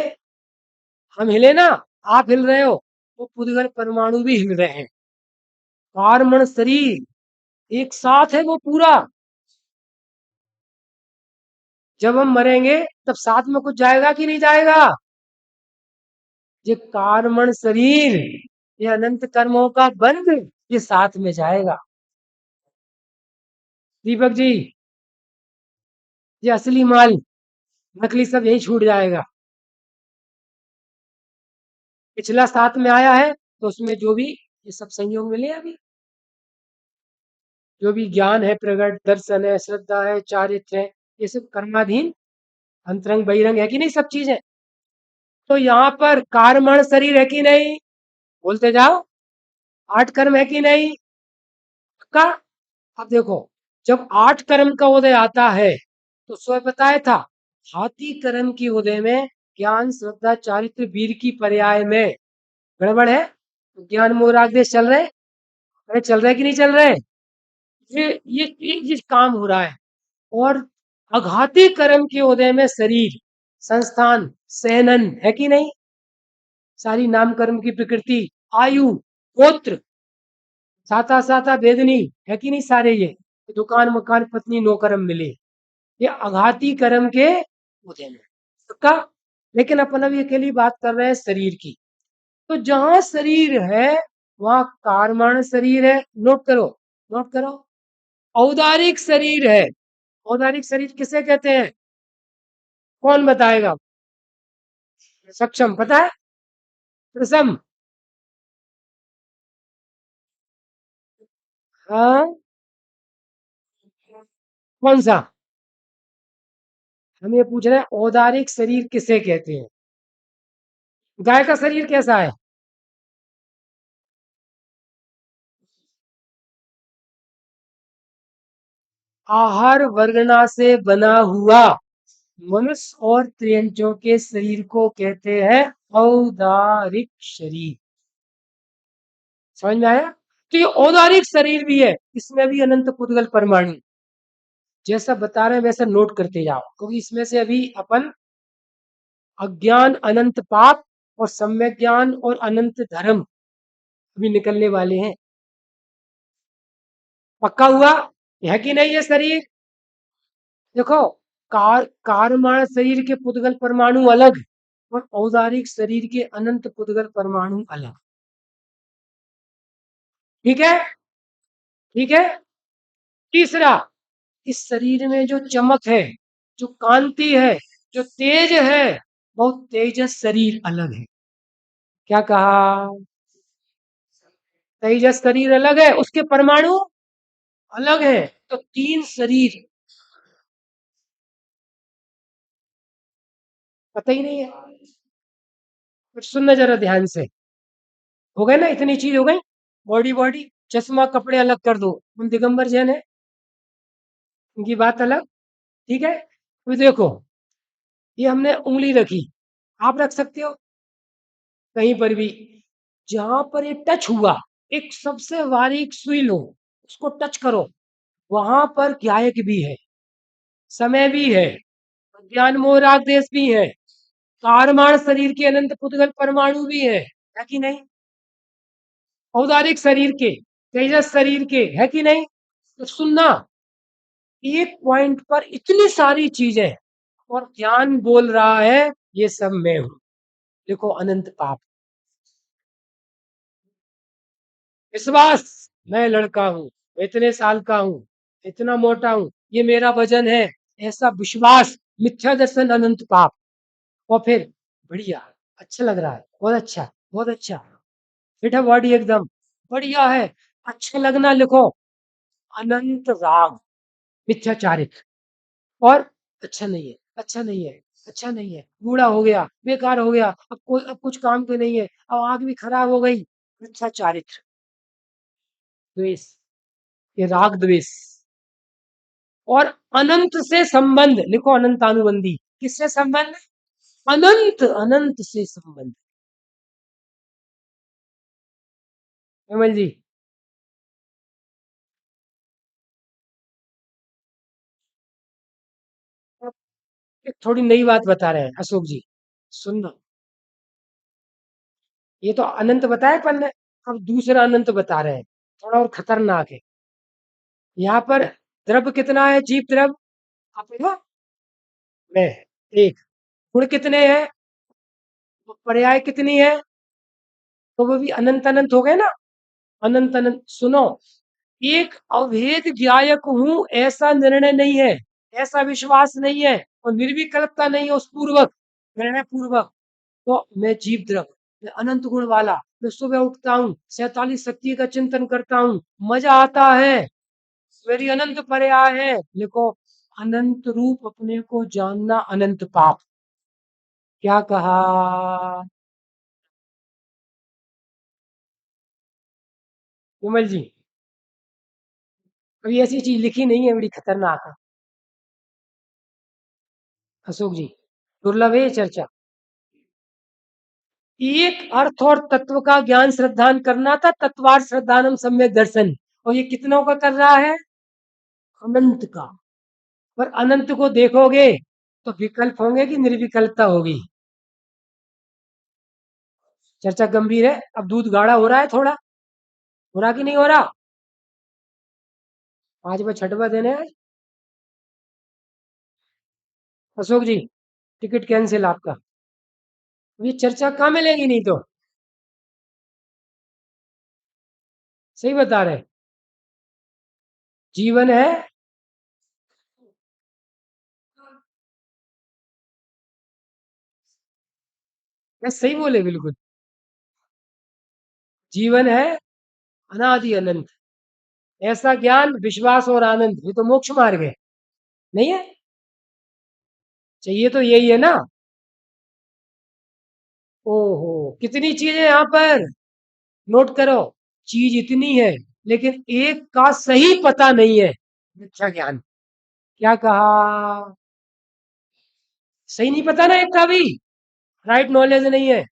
हम हिले ना, आप हिल रहे हो, वो पुद्गल परमाणु भी हिल रहे हैं। कार्मण शरीर एक साथ है वो पूरा। जब हम मरेंगे तब साथ में कुछ जाएगा कि नहीं जाएगा? ये कार्मण शरीर, ये अनंत कर्मों का बंध, ये साथ में जाएगा। दीपक जी, ये असली माल, नकली सब यही छूट जाएगा। पिछला साथ में आया है, तो उसमें जो भी ये सब संयोग मिले, अभी जो भी ज्ञान है, प्रगट दर्शन है, श्रद्धा है, चारित्र है, ये सब कर्माधीन, अंतरंग बहिरंग है कि नहीं, सब चीजें। तो यहाँ पर कार्मण शरीर है कि नहीं? बोलते जाओ। आठ कर्म है कि नहीं? का, अब देखो, जब आठ कर्म का उदय आता है, तो स्वयं बताया था, हाथी कर्म की उदय में ज्ञान, श्रद्धा, चारित्र, वीर की पर्याय में गड़बड़ है। ज्ञान मोह राग देश चल रहे? अरे चल रहे कि नहीं चल रहे? ये काम हो रहा है। और अघाती कर्म के उदय में शरीर, संस्थान, सहनन, है कि नहीं? सारी नाम कर्म की प्रकृति, आयु, गोत्र, साता साता वेदनी, है कि नहीं? सारे ये दुकान मकान पत्नी नौकरम मिले, ये अघाती कर्म के उदय में का। लेकिन अपन अभी अकेली बात कर रहे हैं शरीर की। तो जहां शरीर है, वहां कार्मण शरीर है। नोट करो, नोट करो। औदारिक शरीर है। औदारिक शरीर किसे कहते हैं? कौन बताएगा? सक्षम पता है? प्रसम, हाँ, कौन सा? हम ये पूछ रहे हैं, औदारिक शरीर किसे कहते हैं? गाय का शरीर कैसा है? आहार वर्गना से बना हुआ मनुष्य और त्रियंचों के शरीर को कहते हैं औदारिक शरीर। समझ में आया? तो ये औदारिक शरीर भी है, इसमें भी अनंत पुद्गल परमाणु, जैसा बता रहे हैं वैसा नोट करते जाओ, क्योंकि इसमें से अभी अपन अज्ञान, अनंत पाप, और सम्यक ज्ञान और अनंत धर्म अभी निकलने वाले हैं। पक्का हुआ? है कि नहीं ये शरीर? देखो, कारमाण शरीर के पुद्गल परमाणु अलग, और औदारिक शरीर के अनंत पुद्गल परमाणु अलग। ठीक है? ठीक है? तीसरा, इस शरीर में जो चमक है, जो कांति है, जो तेज है, बहुत तेजस शरीर अलग है। क्या कहा? तेजस शरीर अलग है, उसके परमाणु अलग है। तो तीन शरीर पता ही नहीं है। कुछ सुनना जरा ध्यान से। हो गए ना, इतनी चीज हो गई। बॉडी बॉडी, चश्मा कपड़े अलग कर दो, हम दिगंबर जैन है, उनकी बात अलग। ठीक है, तो देखो, ये हमने उंगली रखी, आप रख सकते हो कहीं पर भी, जहां पर ये टच हुआ, एक सबसे बारीक सुई लो, उसको टच करो, वहां पर ज्ञायक भी है, समय भी है, ज्ञान मोह राग देश भी है, कारमाण शरीर के अनंत पुद्गल परमाणु भी है कि नहीं? औदारिक शरीर के, तेजस शरीर के, है कि नहीं? तो सुनना, एक पॉइंट पर इतनी सारी चीजें, और ज्ञान बोल रहा है ये सब मैं हूं। देखो, अनंत पाप, विश्वास, मैं लड़का हूं, इतने साल का हूं, इतना मोटा हूं, ये मेरा वजन है, ऐसा विश्वास, मिथ्या दर्शन, अनंत पाप। और फिर बढ़िया, अच्छा लग रहा है, बहुत अच्छा, बहुत अच्छा, फिट है बॉडी एकदम, बढ़िया है, अच्छा लगना लिखो, अनंत राग, मिथ्याचारिक। और अच्छा नहीं है, अच्छा नहीं है, अच्छा नहीं है, बूढ़ा हो गया, बेकार हो गया, अब कुछ काम के नहीं है, अब आंख भी खराब हो गई, मिथ्याचारित्र, द्वेष, ये राग द्वेष। और अनंत से संबंध लिखो, अनंतानुबंधी, किससे संबंध? अनंत, अनंत से संबंध। कमल जी, अब एक थोड़ी नई बात बता रहे हैं अशोक जी, सुनना। ये तो अनंत बताया अपन ने, अब दूसरा अनंत बता रहे हैं, थोड़ा और खतरनाक है। यहाँ पर द्रव्य कितना है, जीव द्रव्य, आप देखो, में एक, गुण कितने हैं, तो पर्याय कितनी है, तो वो भी अनंत अनंत हो गए ना, अनंत अनंत। सुनो, एक अभेद ज्ञायक हूं ऐसा निर्णय नहीं है, ऐसा विश्वास नहीं है, और निर्विकल्पता नहीं है उस पूर्वक, निर्णय पूर्वक। तो मैं जीव द्रव, मैं अनंत गुण वाला, मैं सुबह उठता हूँ, 47 शक्ति का चिंतन करता हूँ, मजा आता है, मेरी अनंत पर्याय है, लिखो, अनंत रूप अपने को जानना अनंत पाप। क्या कहा? विमल जी, अभी ऐसी चीज लिखी नहीं है, बड़ी खतरनाक है। अशोक जी, दुर्लभ है ये चर्चा। एक अर्थ और तत्व का ज्ञान श्रद्धान करना था, तत्वार श्रद्धानम सम्यक दर्शन, और ये कितनों का कर रहा है? अनंत का। पर अनंत को देखोगे तो विकल्प होंगे कि निर्विकल्पता होगी? चर्चा गंभीर है, अब दूध गाढ़ा हो रहा है थोड़ा, हो रहा कि नहीं हो रहा? आज मैं छठवा देने हैं। अशोक जी, टिकट कैंसिल आपका। ये चर्चा कहाँ मिलेगी नहीं तो, सही बता रहे, जीवन है, मैं सही बोले बिल्कुल, जीवन है अनादि अनंत, ऐसा ज्ञान, विश्वास और आनंद, ये तो मोक्ष मार्ग है, नहीं है? चाहिए तो यही है ना। ओहो, कितनी चीजें यहाँ पर, नोट करो, चीज इतनी है, लेकिन एक का सही पता नहीं है, मिथ्या ज्ञान। क्या कहा? सही नहीं पता ना, एक का भी राइट नॉलेज नहीं है,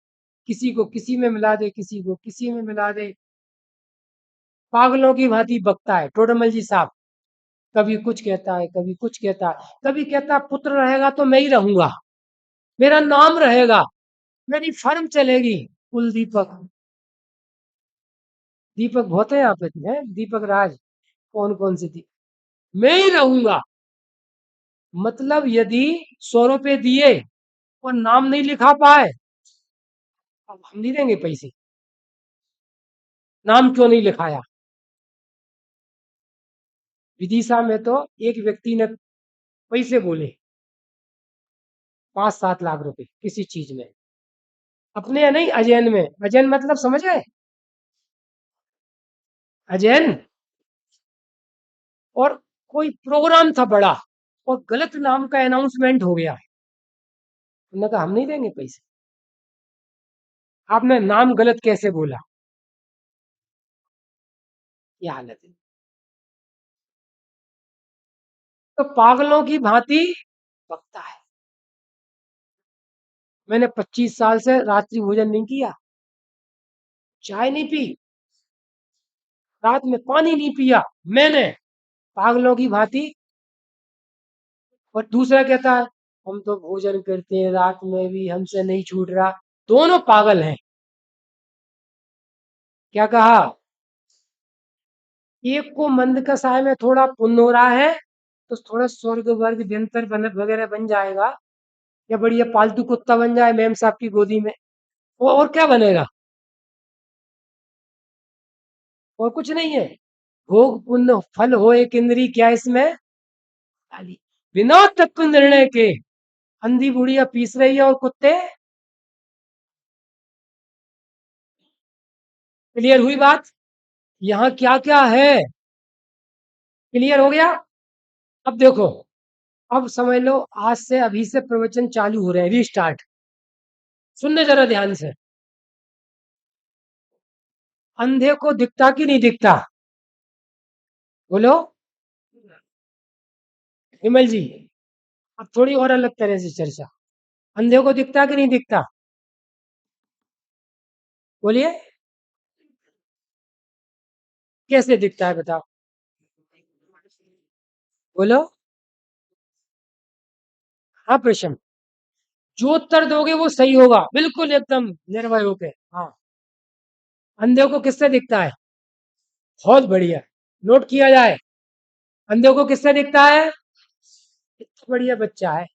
किसी को किसी में मिला दे, किसी को किसी में मिला दे, पागलों की भांति बकता है टोडरमल जी साहब, कभी कुछ कहता है, कभी कुछ कहता है, कभी कहता है पुत्र रहेगा तो मैं ही रहूंगा, मेरा नाम रहेगा, मेरी फर्म चलेगी, कुल दीपक, दीपक बहुत है यहाँ पे, है दीपक राज, कौन कौन से दीपक, मैं ही रहूंगा। मतलब यदि 100 रुपए दिए और नाम नहीं लिखा पाए, अब हम नहीं देंगे पैसे, नाम क्यों नहीं लिखाया? विदिशा में तो एक व्यक्ति ने पैसे बोले 5-7 लाख रुपए किसी चीज में, अपने या नहीं, अजैन में। अजैन मतलब समझ गए? अजैन। और कोई प्रोग्राम था बड़ा, और गलत नाम का अनाउंसमेंट हो गया। उन्होंने कहा हम नहीं देंगे पैसे, आपने नाम गलत कैसे बोला। ये हालत है। तो पागलों की भांति बकता है। मैंने 25 साल से रात्रि भोजन नहीं किया, चाय नहीं पी, रात में पानी नहीं पिया मैंने, पागलों की भांति। और दूसरा कहता है हम तो भोजन करते हैं रात में भी, हमसे नहीं छूट रहा। दोनों पागल हैं। क्या कहा? एक को मंद कसाय में थोड़ा पुण्य हो रहा है, तो थोड़ा स्वर्ग वर्ग व्यंतर वगैरह बन जाएगा, या बढ़िया पालतू कुत्ता बन जाए मैम साहब की गोदी में, वो और क्या बनेगा? और कुछ नहीं है। भोग पुण्य फल हो एक इंद्री, क्या इसमें खाली, बिना तत्व निर्णय के अंधी बुढ़िया पीस रही है और कुत्ते। क्लियर हुई बात? यहाँ क्या क्या है? क्लियर हो गया? अब देखो, अब समझ लो आज से अभी से प्रवचन चालू हो रहे हैं, रीस्टार्ट। सुनने जरा ध्यान से। अंधे को दिखता कि नहीं दिखता? बोलो विमल जी। अब थोड़ी और अलग तरह से चर्चा। अंधे को दिखता कि नहीं दिखता? बोलिए। कैसे दिखता है बताओ? बोलो। हाँ प्रश्न, जो उत्तर दोगे वो सही होगा, बिल्कुल एकदम निर्भय होके। हाँ। अंधे को किससे दिखता है? बहुत बढ़िया, नोट किया जाए। अंधे को किससे दिखता है? इतना बढ़िया बच्चा है।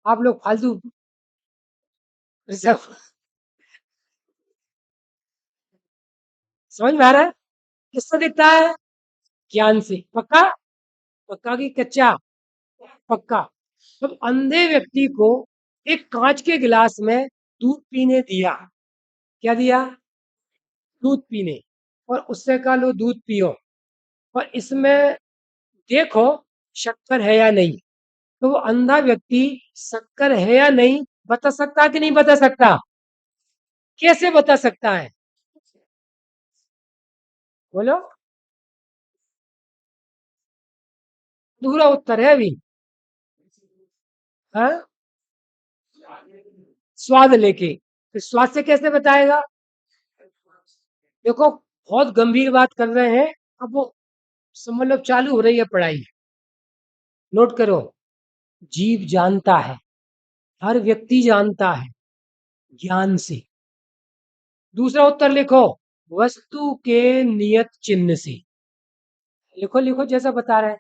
आप लोग फालतू सब समझ में आ रहा है? किससे दिखता है? ज्ञान से। पक्का? पक्का की कच्चा? पक्का। अब अंधे व्यक्ति को एक कांच के गिलास में दूध पीने दिया। क्या दिया? दूध पीने। और उससे कहा लो दूध पियो, और इसमें देखो शक्कर है या नहीं। तो वो अंधा व्यक्ति शक्कर है या नहीं बता सकता कि नहीं बता सकता? कैसे बता सकता है? बोलो। दूसरा उत्तर है अभी। हाँ? स्वाद लेके। तो स्वाद से कैसे बताएगा? देखो, बहुत गंभीर बात कर रहे हैं। अब वो समझ लो चालू हो रही है पढ़ाई। नोट करो। जीव जानता है, हर व्यक्ति जानता है, ज्ञान से। दूसरा उत्तर लिखो, वस्तु के नियत चिन्ह से। लिखो लिखो जैसा बता रहे हैं।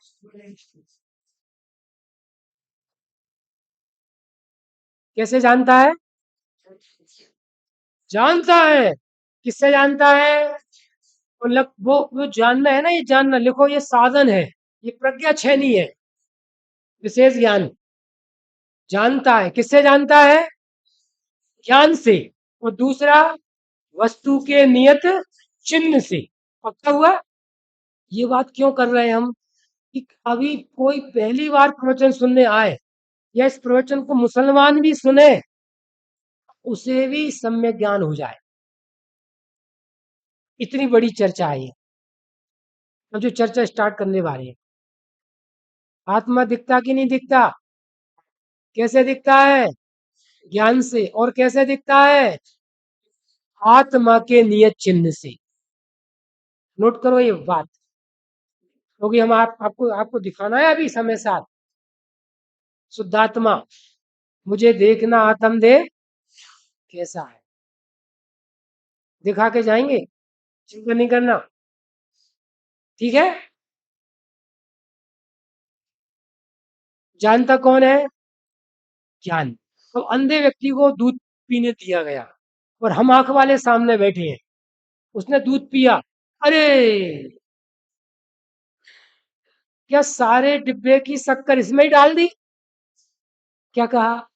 कैसे जानता है? जानता है। किससे जानता है? वो जानना है ना, ये जानना लिखो, ये साधन है, ये प्रज्ञा छेनी है, विशेष ज्ञान। जानता है, किससे जानता है? ज्ञान से। और दूसरा, वस्तु के नियत चिन्ह से। पक्का हुआ? ये बात क्यों कर रहे हैं हम, कि अभी कोई पहली बार प्रवचन सुनने आए, या इस प्रवचन को मुसलमान भी सुने, उसे भी सम्यक ज्ञान हो जाए। इतनी बड़ी चर्चा है ये। अब जो चर्चा स्टार्ट करने वाले हैं, आत्मा दिखता कि नहीं दिखता? कैसे दिखता है? ज्ञान से। और कैसे दिखता है? आत्मा के नियत चिन्ह से। नोट करो ये बात, क्योंकि हम आपको आपको दिखाना है अभी समय साथ। शुद्धात्मा, मुझे देखना आत्म दे कैसा है, दिखा के जाएंगे, चिंता नहीं करना। ठीक है? जानता कौन है? ज्ञान। तो अंधे व्यक्ति को दूध पीने दिया गया, और हम आंख वाले सामने बैठे हैं, उसने दूध पिया। अरे क्या सारे डिब्बे की शक्कर इसमें ही डाल दी? क्या कहा?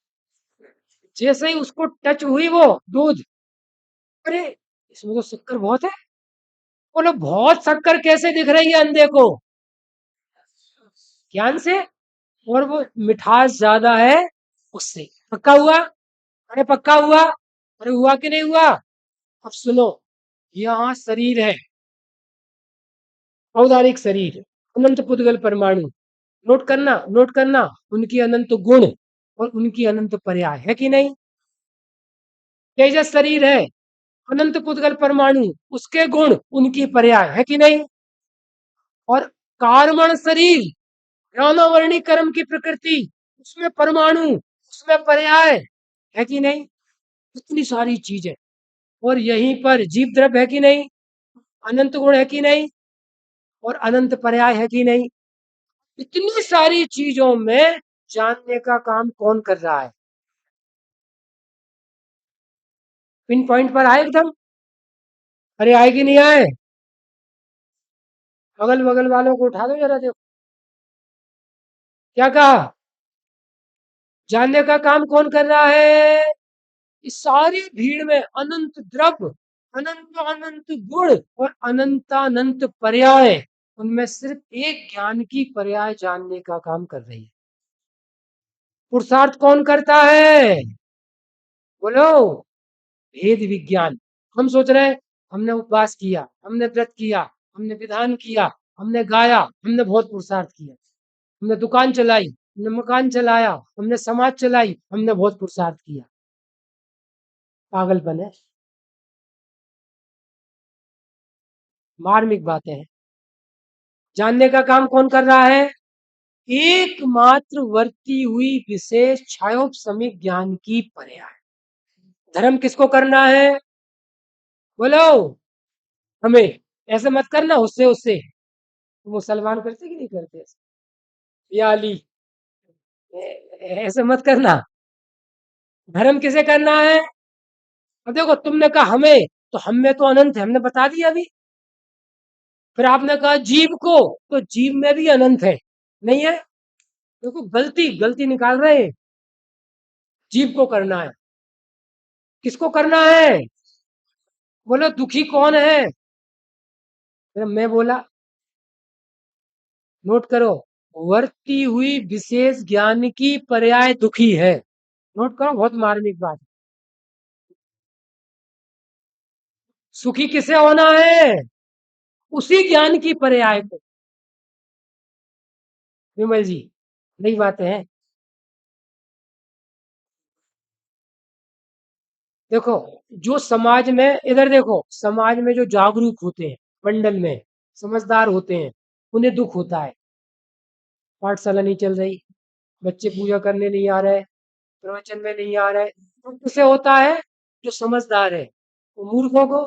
जैसे ही उसको टच हुई वो दूध, अरे इसमें तो शक्कर बहुत है। बोलो बहुत शक्कर कैसे दिख रही है अंधे को? ज्ञान से। और वो मिठास ज्यादा है उससे। पक्का हुआ? अरे पक्का हुआ? अरे हुआ कि नहीं हुआ? अब सुनो, यहाँ शरीर है, औदारिक शरीर, अनंत पुद्गल परमाणु। नोट करना, नोट करना। उनकी अनंत गुण और उनकी अनंत पर्याय है कि नहीं? तेजस शरीर है, अनंत पुद्गल परमाणु, उसके गुण उनकी पर्याय है कि नहीं? और कार्बन शरीर, ज्ञानावर्णी कर्म की प्रकृति, उसमें परमाणु, उसमें पर्याय है कि नहीं? इतनी सारी चीजें। और यहीं पर जीव द्रव्य है कि नहीं? अनंत गुण है कि नहीं? और अनंत पर्याय है कि नहीं? इतनी सारी चीजों में जानने का काम कौन कर रहा है? पिन पॉइंट पर आए एकदम? अरे आए कि नहीं आए? अगल बगल वालों को उठा दो जरा, देखो क्या कहा। जानने का काम कौन कर रहा है? इस सारी भीड़ में अनंत द्रव्य, अनंत अनंत गुण और अनंतानंत पर्याय, उनमें सिर्फ एक ज्ञान की पर्याय जानने का काम कर रही है। पुरुषार्थ कौन करता है? बोलो। भेद विज्ञान। हम सोच रहे हैं हमने उपवास किया, हमने व्रत किया, हमने विधान किया, हमने गाया, हमने बहुत पुरुषार्थ किया, हमने दुकान चलाई, हमने मकान चलाया, हमने समाज चलाई, हमने बहुत पुरुषार्थ किया। पागलपन है। मार्मिक बातें हैं। जानने का काम कौन कर रहा है? एकमात्र वर्ती हुई विशेष छायोपसमिक ज्ञान की पर्याय। धर्म किसको करना है? बोलो। हमें। ऐसे मत करना, उससे उससे। मुसलमान करते कि नहीं करते ऐसे? या अली, ऐसे मत करना। धर्म किसे करना है? अब देखो, तुमने कहा हमें, तो हम में तो अनंत है, हमने बता दिया अभी। फिर आपने कहा जीव को, तो जीव में भी अनंत है, नहीं है? देखो गलती गलती निकाल रहे हैं। जीव को करना है। किसको करना है? बोलो दुखी कौन है? फिर मैं बोला, नोट करो, वर्ती हुई विशेष ज्ञान की पर्याय दुखी है। नोट करो, बहुत मार्मिक बात। सुखी किसे होना है? उसी ज्ञान की पर्याय को। विमल जी, नई बातें हैं। देखो, जो समाज में, इधर देखो, समाज में जो जागरूक होते हैं, मंडल में समझदार होते हैं, उन्हें दुख होता है। पाठशाला नहीं चल रही, बच्चे पूजा करने नहीं आ रहे, प्रवचन में नहीं आ रहे, तो किसे होता है? जो समझदार है। तो मूर्खों को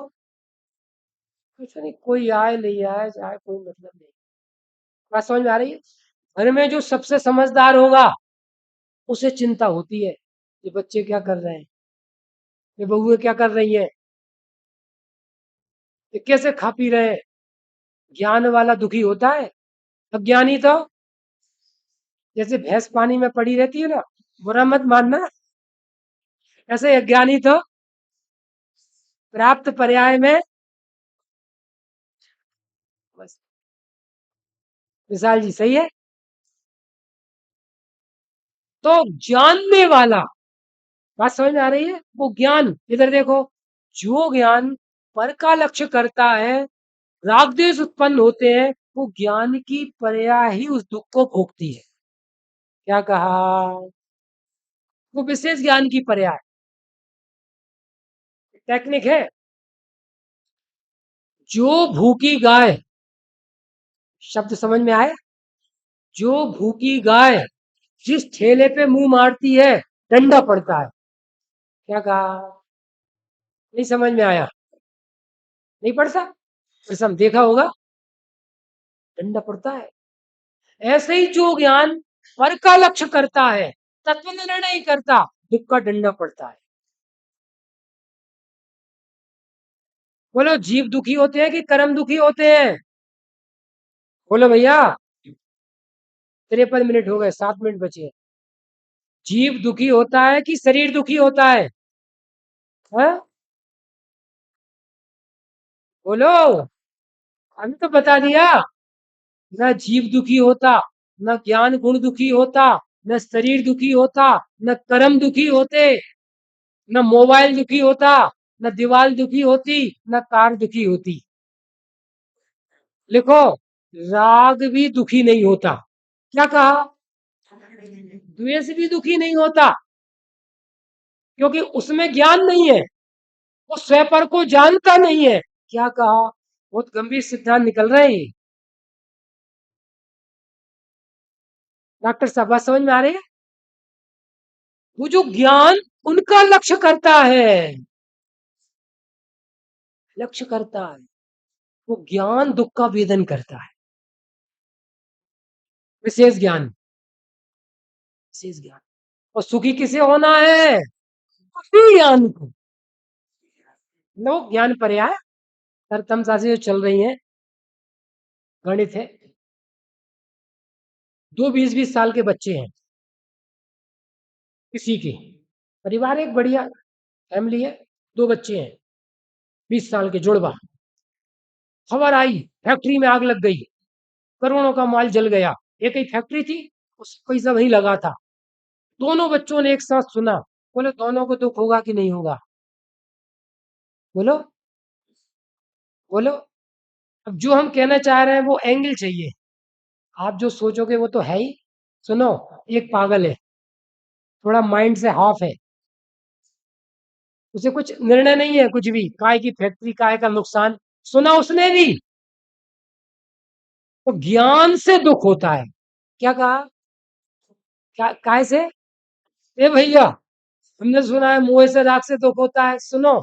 कुछ नहीं, कोई आए नहीं आए जाए कोई मतलब नहीं। बात समझ में आ रही है? घर में जो सबसे समझदार होगा, उसे चिंता होती है ये बच्चे क्या कर रहे हैं, ये बहुएं क्या कर रही हैं, ये कैसे खा पी रहे हैं। ज्ञान वाला दुखी होता है। अज्ञानी तो जैसे भैंस पानी में पड़ी रहती है ना, बुरा मत मानना, ऐसे अज्ञानी तो प्राप्त पर्याय में, बस। विशाल जी सही है। तो जानने वाला, बात समझ में आ रही है? वो ज्ञान, इधर देखो, जो ज्ञान पर का लक्ष्य करता है, राग द्वेष उत्पन्न होते हैं, वो ज्ञान की पर्याय ही उस दुख को भोगती है। क्या कहा? वो विशेष ज्ञान की पर्याय। टेक्निक है। जो भूखी गाय, शब्द समझ में आए? जो भूखी गाय जिस ठेले पे मुंह मारती है, डंडा पड़ता है। क्या कहा? नहीं समझ में आया? नहीं पड़ता? फिर हम देखा होगा, डंडा पड़ता है। ऐसे ही जो ज्ञान पर का लक्ष्य करता है, तत्व निर्णय नहीं करता, दुख का डंडा पड़ता है। बोलो जीव दुखी होते हैं कि कर्म दुखी होते हैं? बोलो भैया। 53 मिनट हो गए, 7 मिनट बचे हैं। जीव दुखी होता है कि शरीर दुखी होता है? हाँ? बोलो। अभी तो बता दिया। न जीव दुखी होता, न ज्ञान गुण दुखी होता, न शरीर दुखी होता, न कर्म दुखी होते, न मोबाइल दुखी होता, न दीवार दुखी होती, न कार दुखी होती। लिखो, राग भी दुखी नहीं होता। क्या कहा? द्वेष भी दुखी नहीं होता, क्योंकि उसमें ज्ञान नहीं है, वो स्वपर को जानता नहीं है। क्या कहा? बहुत गंभीर सिद्धांत निकल रहे हैं। डॉक्टर साहब बात समझ में आ रही है? वो जो ज्ञान उनका लक्ष्य करता है, लक्ष्य करता है, वो ज्ञान दुख का वेदन करता है। विशेष ज्ञान, विशेष ज्ञान। और सुखी किसे होना है? उसी ज्ञान को। लो, ज्ञान पर्याय तरतमसा से जो चल रही है, गणित है। दो 20-20 साल के बच्चे हैं किसी के, परिवार एक बढ़िया फैमिली है, दो बच्चे हैं, 20 साल के जुड़वा। खबर आई फैक्ट्री में आग लग गई, करोड़ों का माल जल गया। एक ही फैक्ट्री थी, उस पैसा वहीं लगा था। दोनों बच्चों ने एक साथ सुना। बोले दोनों को दुख होगा कि नहीं होगा? बोलो, बोलो। अब जो हम कहना चाह रहे हैं वो एंगल चाहिए। आप जो सोचोगे वो तो है ही। सुनो, एक पागल है, थोड़ा माइंड से हाफ है, उसे कुछ निर्णय नहीं है, कुछ भी काय की फैक्ट्री, काय का नुकसान सुना उसने भी, तो ज्ञान से दुख होता है। क्या कहा? क्या काय से? ए भैया, हमने सुना है मुंह से राख से दुख होता है। सुनो,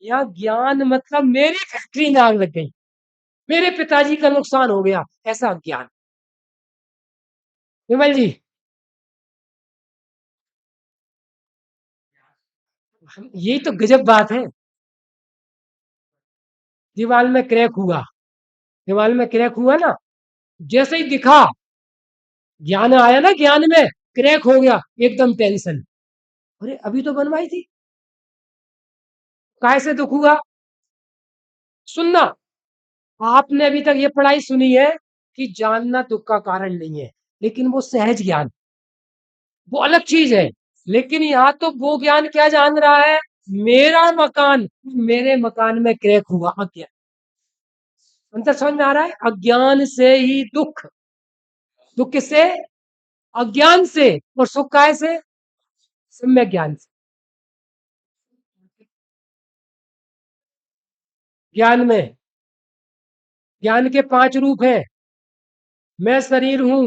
यह ज्ञान मतलब मेरी फैक्ट्री में आग लग गई, मेरे पिताजी का नुकसान हो गया, ऐसा ज्ञान। विमल जी, यही तो गजब बात है। दीवार में क्रैक हुआ, दीवार में क्रैक हुआ ना, जैसे ही दिखा, ज्ञान आया ना, ज्ञान में क्रैक हो गया, एकदम टेंशन। अरे अभी तो बनवाई थी, काय से दुख हुआ? सुनना, आपने अभी तक ये पढ़ाई सुनी है कि जानना दुख का कारण नहीं है, लेकिन वो सहज ज्ञान, वो अलग चीज है। लेकिन यहाँ तो वो ज्ञान क्या जान रहा है? मेरा मकान, मेरे मकान में क्रैक हुआ, अज्ञान। अंतर समझ में आ रहा है? अज्ञान से ही दुख। दुख किससे? अज्ञान से। और सुख काय से? सम्यक ज्ञान से। ज्ञान में, ज्ञान के 5 रूप हैं। मैं शरीर हूं,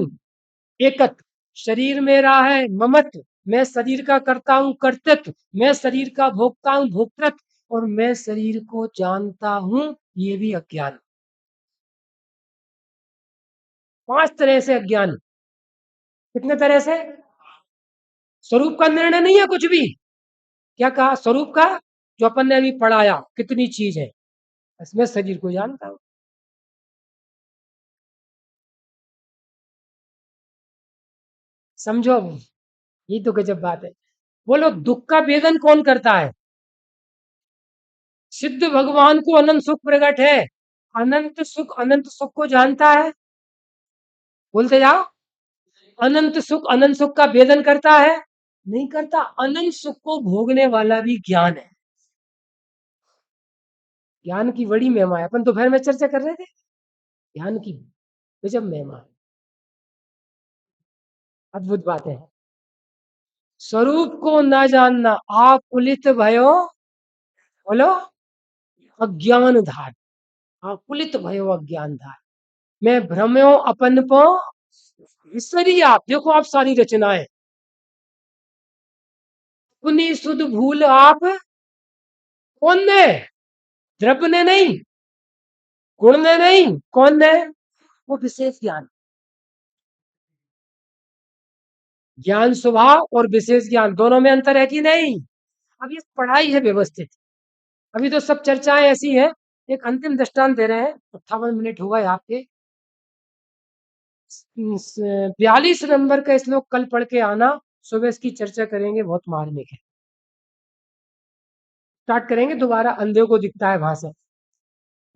एकत्व। शरीर मेरा है, ममत्व। मैं शरीर का करता हूं, कर्तृत्व। मैं शरीर का भोगता हूं, भोक्तृत्व। और मैं शरीर को जानता हूं, ये भी अज्ञान। 5 तरह से अज्ञान। कितने तरह से? स्वरूप का निर्णय नहीं है कुछ भी। क्या कहा स्वरूप का? जो अपन ने अभी पढ़ाया, कितनी चीज है, इसमें शरीर को जानता हूं। समझो, ये तो गजब बात है। बोलो, दुख का वेदन कौन करता है? सिद्ध भगवान को अनंत सुख प्रकट है, अनंत सुख, अनंत सुख को जानता है। बोलते जाओ। अनंत सुख, अनंत सुख का वेदन करता है? नहीं करता। अनंत सुख को भोगने वाला भी ज्ञान है। ज्ञान की बड़ी महिमा है, अपन दोपहर में चर्चा कर रहे थे, ज्ञान की गजब महिमा है, अद्भुत बातें हैं। स्वरूप को न जानना, आकुलित भयो। बोलो, अज्ञान धार। आकुलित भयो अज्ञान धार। मैं भ्रम्यो अपन को विसरी। आप देखो, आप सारी रचनाएं, अपनी सुध भूल आप। कौन ने? द्रव्य ने नहीं, गुण ने नहीं, कौन ने? वो विशेष ज्ञान। ज्ञान स्वभाव और विशेष ज्ञान दोनों में अंतर है कि नहीं? अब ये पढ़ाई है व्यवस्थित। अभी तो सब चर्चाएं ऐसी है। एक अंतिम दृष्टांत दे रहे हैं, 58 मिनट हो गए आपके। 42 नंबर का श्लोक कल पढ़ के आना, सुबह इसकी चर्चा करेंगे, बहुत मार्मिक है। स्टार्ट करेंगे दोबारा। अंधे को दिखता है भाषण।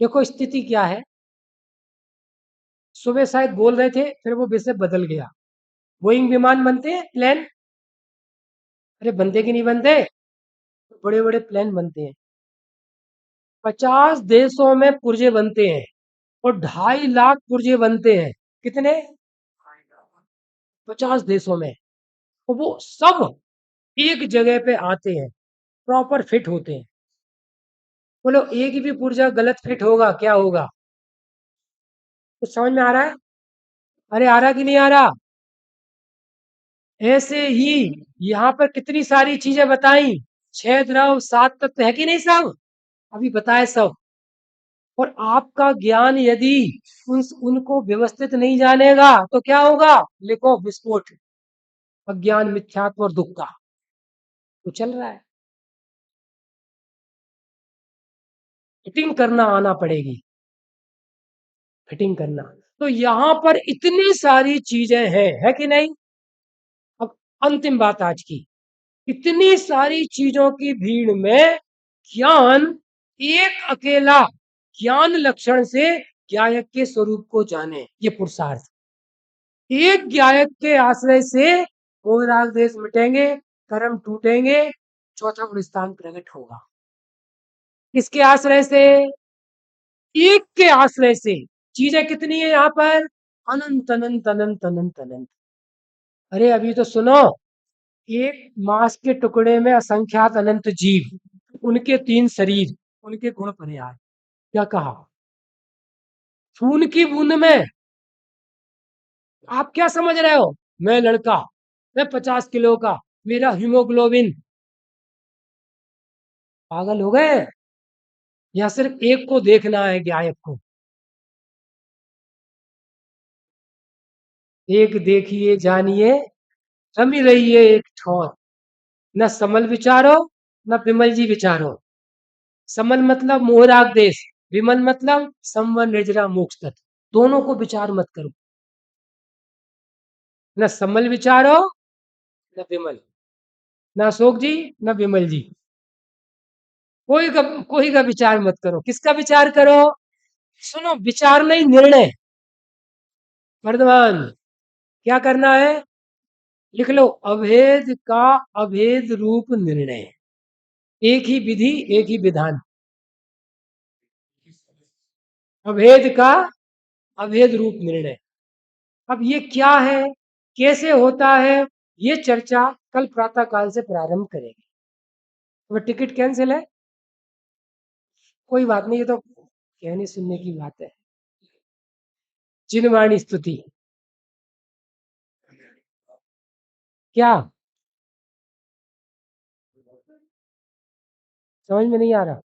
देखो स्थिति क्या है, सुबह शायद बोल रहे थे, फिर वो विषय बदल गया। बोइंग विमान बनते हैं, प्लेन। अरे बनते कि नहीं बनते, बड़े बड़े प्लेन बनते हैं। 50 देशों में पुर्जे बनते हैं और 2.5 लाख पुर्जे बनते हैं। कितने? 50 देशों में। और वो सब एक जगह पे आते हैं, प्रॉपर फिट होते हैं। बोलो एक भी पुर्जा गलत फिट होगा क्या होगा? कुछ समझ में आ रहा है? अरे आ रहा कि नहीं आ रहा? ऐसे ही यहाँ पर कितनी सारी चीजें बताई, 6 द्रव 7 तत्व है कि नहीं सब? अभी बताए सब। और आपका ज्ञान यदि उनको व्यवस्थित नहीं जानेगा तो क्या होगा? लिखो विस्फोट, अज्ञान, मिथ्यात्व और दुख का। तो चल रहा है, फिटिंग करना आना पड़ेगी, फिटिंग करना। तो यहाँ पर इतनी सारी चीजें हैं, है कि नहीं? अब अंतिम बात आज की, इतनी सारी चीजों की भीड़ में ज्ञान, एक अकेला ज्ञान लक्षण से ज्ञायक के स्वरूप को जाने, ये पुरुषार्थ। एक ज्ञायक के आश्रय से मोह राग देश मिटेंगे, कर्म टूटेंगे, चौथा गुण स्थान प्रकट होगा। किसके आश्रय से? एक के आश्रय से। चीजें कितनी है यहाँ पर? अनंत अनंत अनंत अनंत अनंत। अरे अभी तो सुनो, एक मांस के टुकड़े में असंख्यात अनंत जीव, उनके 3 शरीर, उनके गुण पर्याय। क्या कहा? खून की बूंद में आप क्या समझ रहे हो? मैं लड़का, मैं 50 किलो का, मेरा हीमोग्लोबिन। पागल हो गए? या सिर्फ एक को देखना है, गायक को? एक देखिए जानिए, रमी रहिए एक ठौर। न समल विचारो, न विमल जी विचारो। समल मतलब मोहराग देश, विमल मतलब संवर निर्जरा मोक्ष तत्व। दोनों को विचार मत करो। न समल विचारो, न विमल, न अशोक जी, न विमल जी। कोई का विचार मत करो। किसका विचार करो? सुनो, विचार नहीं, निर्णय। वर्धमान, क्या करना है? लिख लो, अभेद का अभेद रूप निर्णय। एक ही विधि, एक ही विधान। अभेद का अभेद रूप निर्णय। अब ये क्या है, कैसे होता है, ये चर्चा कल प्रातः काल से प्रारंभ करेंगे। तो टिकट कैंसिल है, कोई बात नहीं, ये तो कहने सुनने की बात है। चिन्हवाणी स्तुति। क्या समझ में नहीं आ रहा?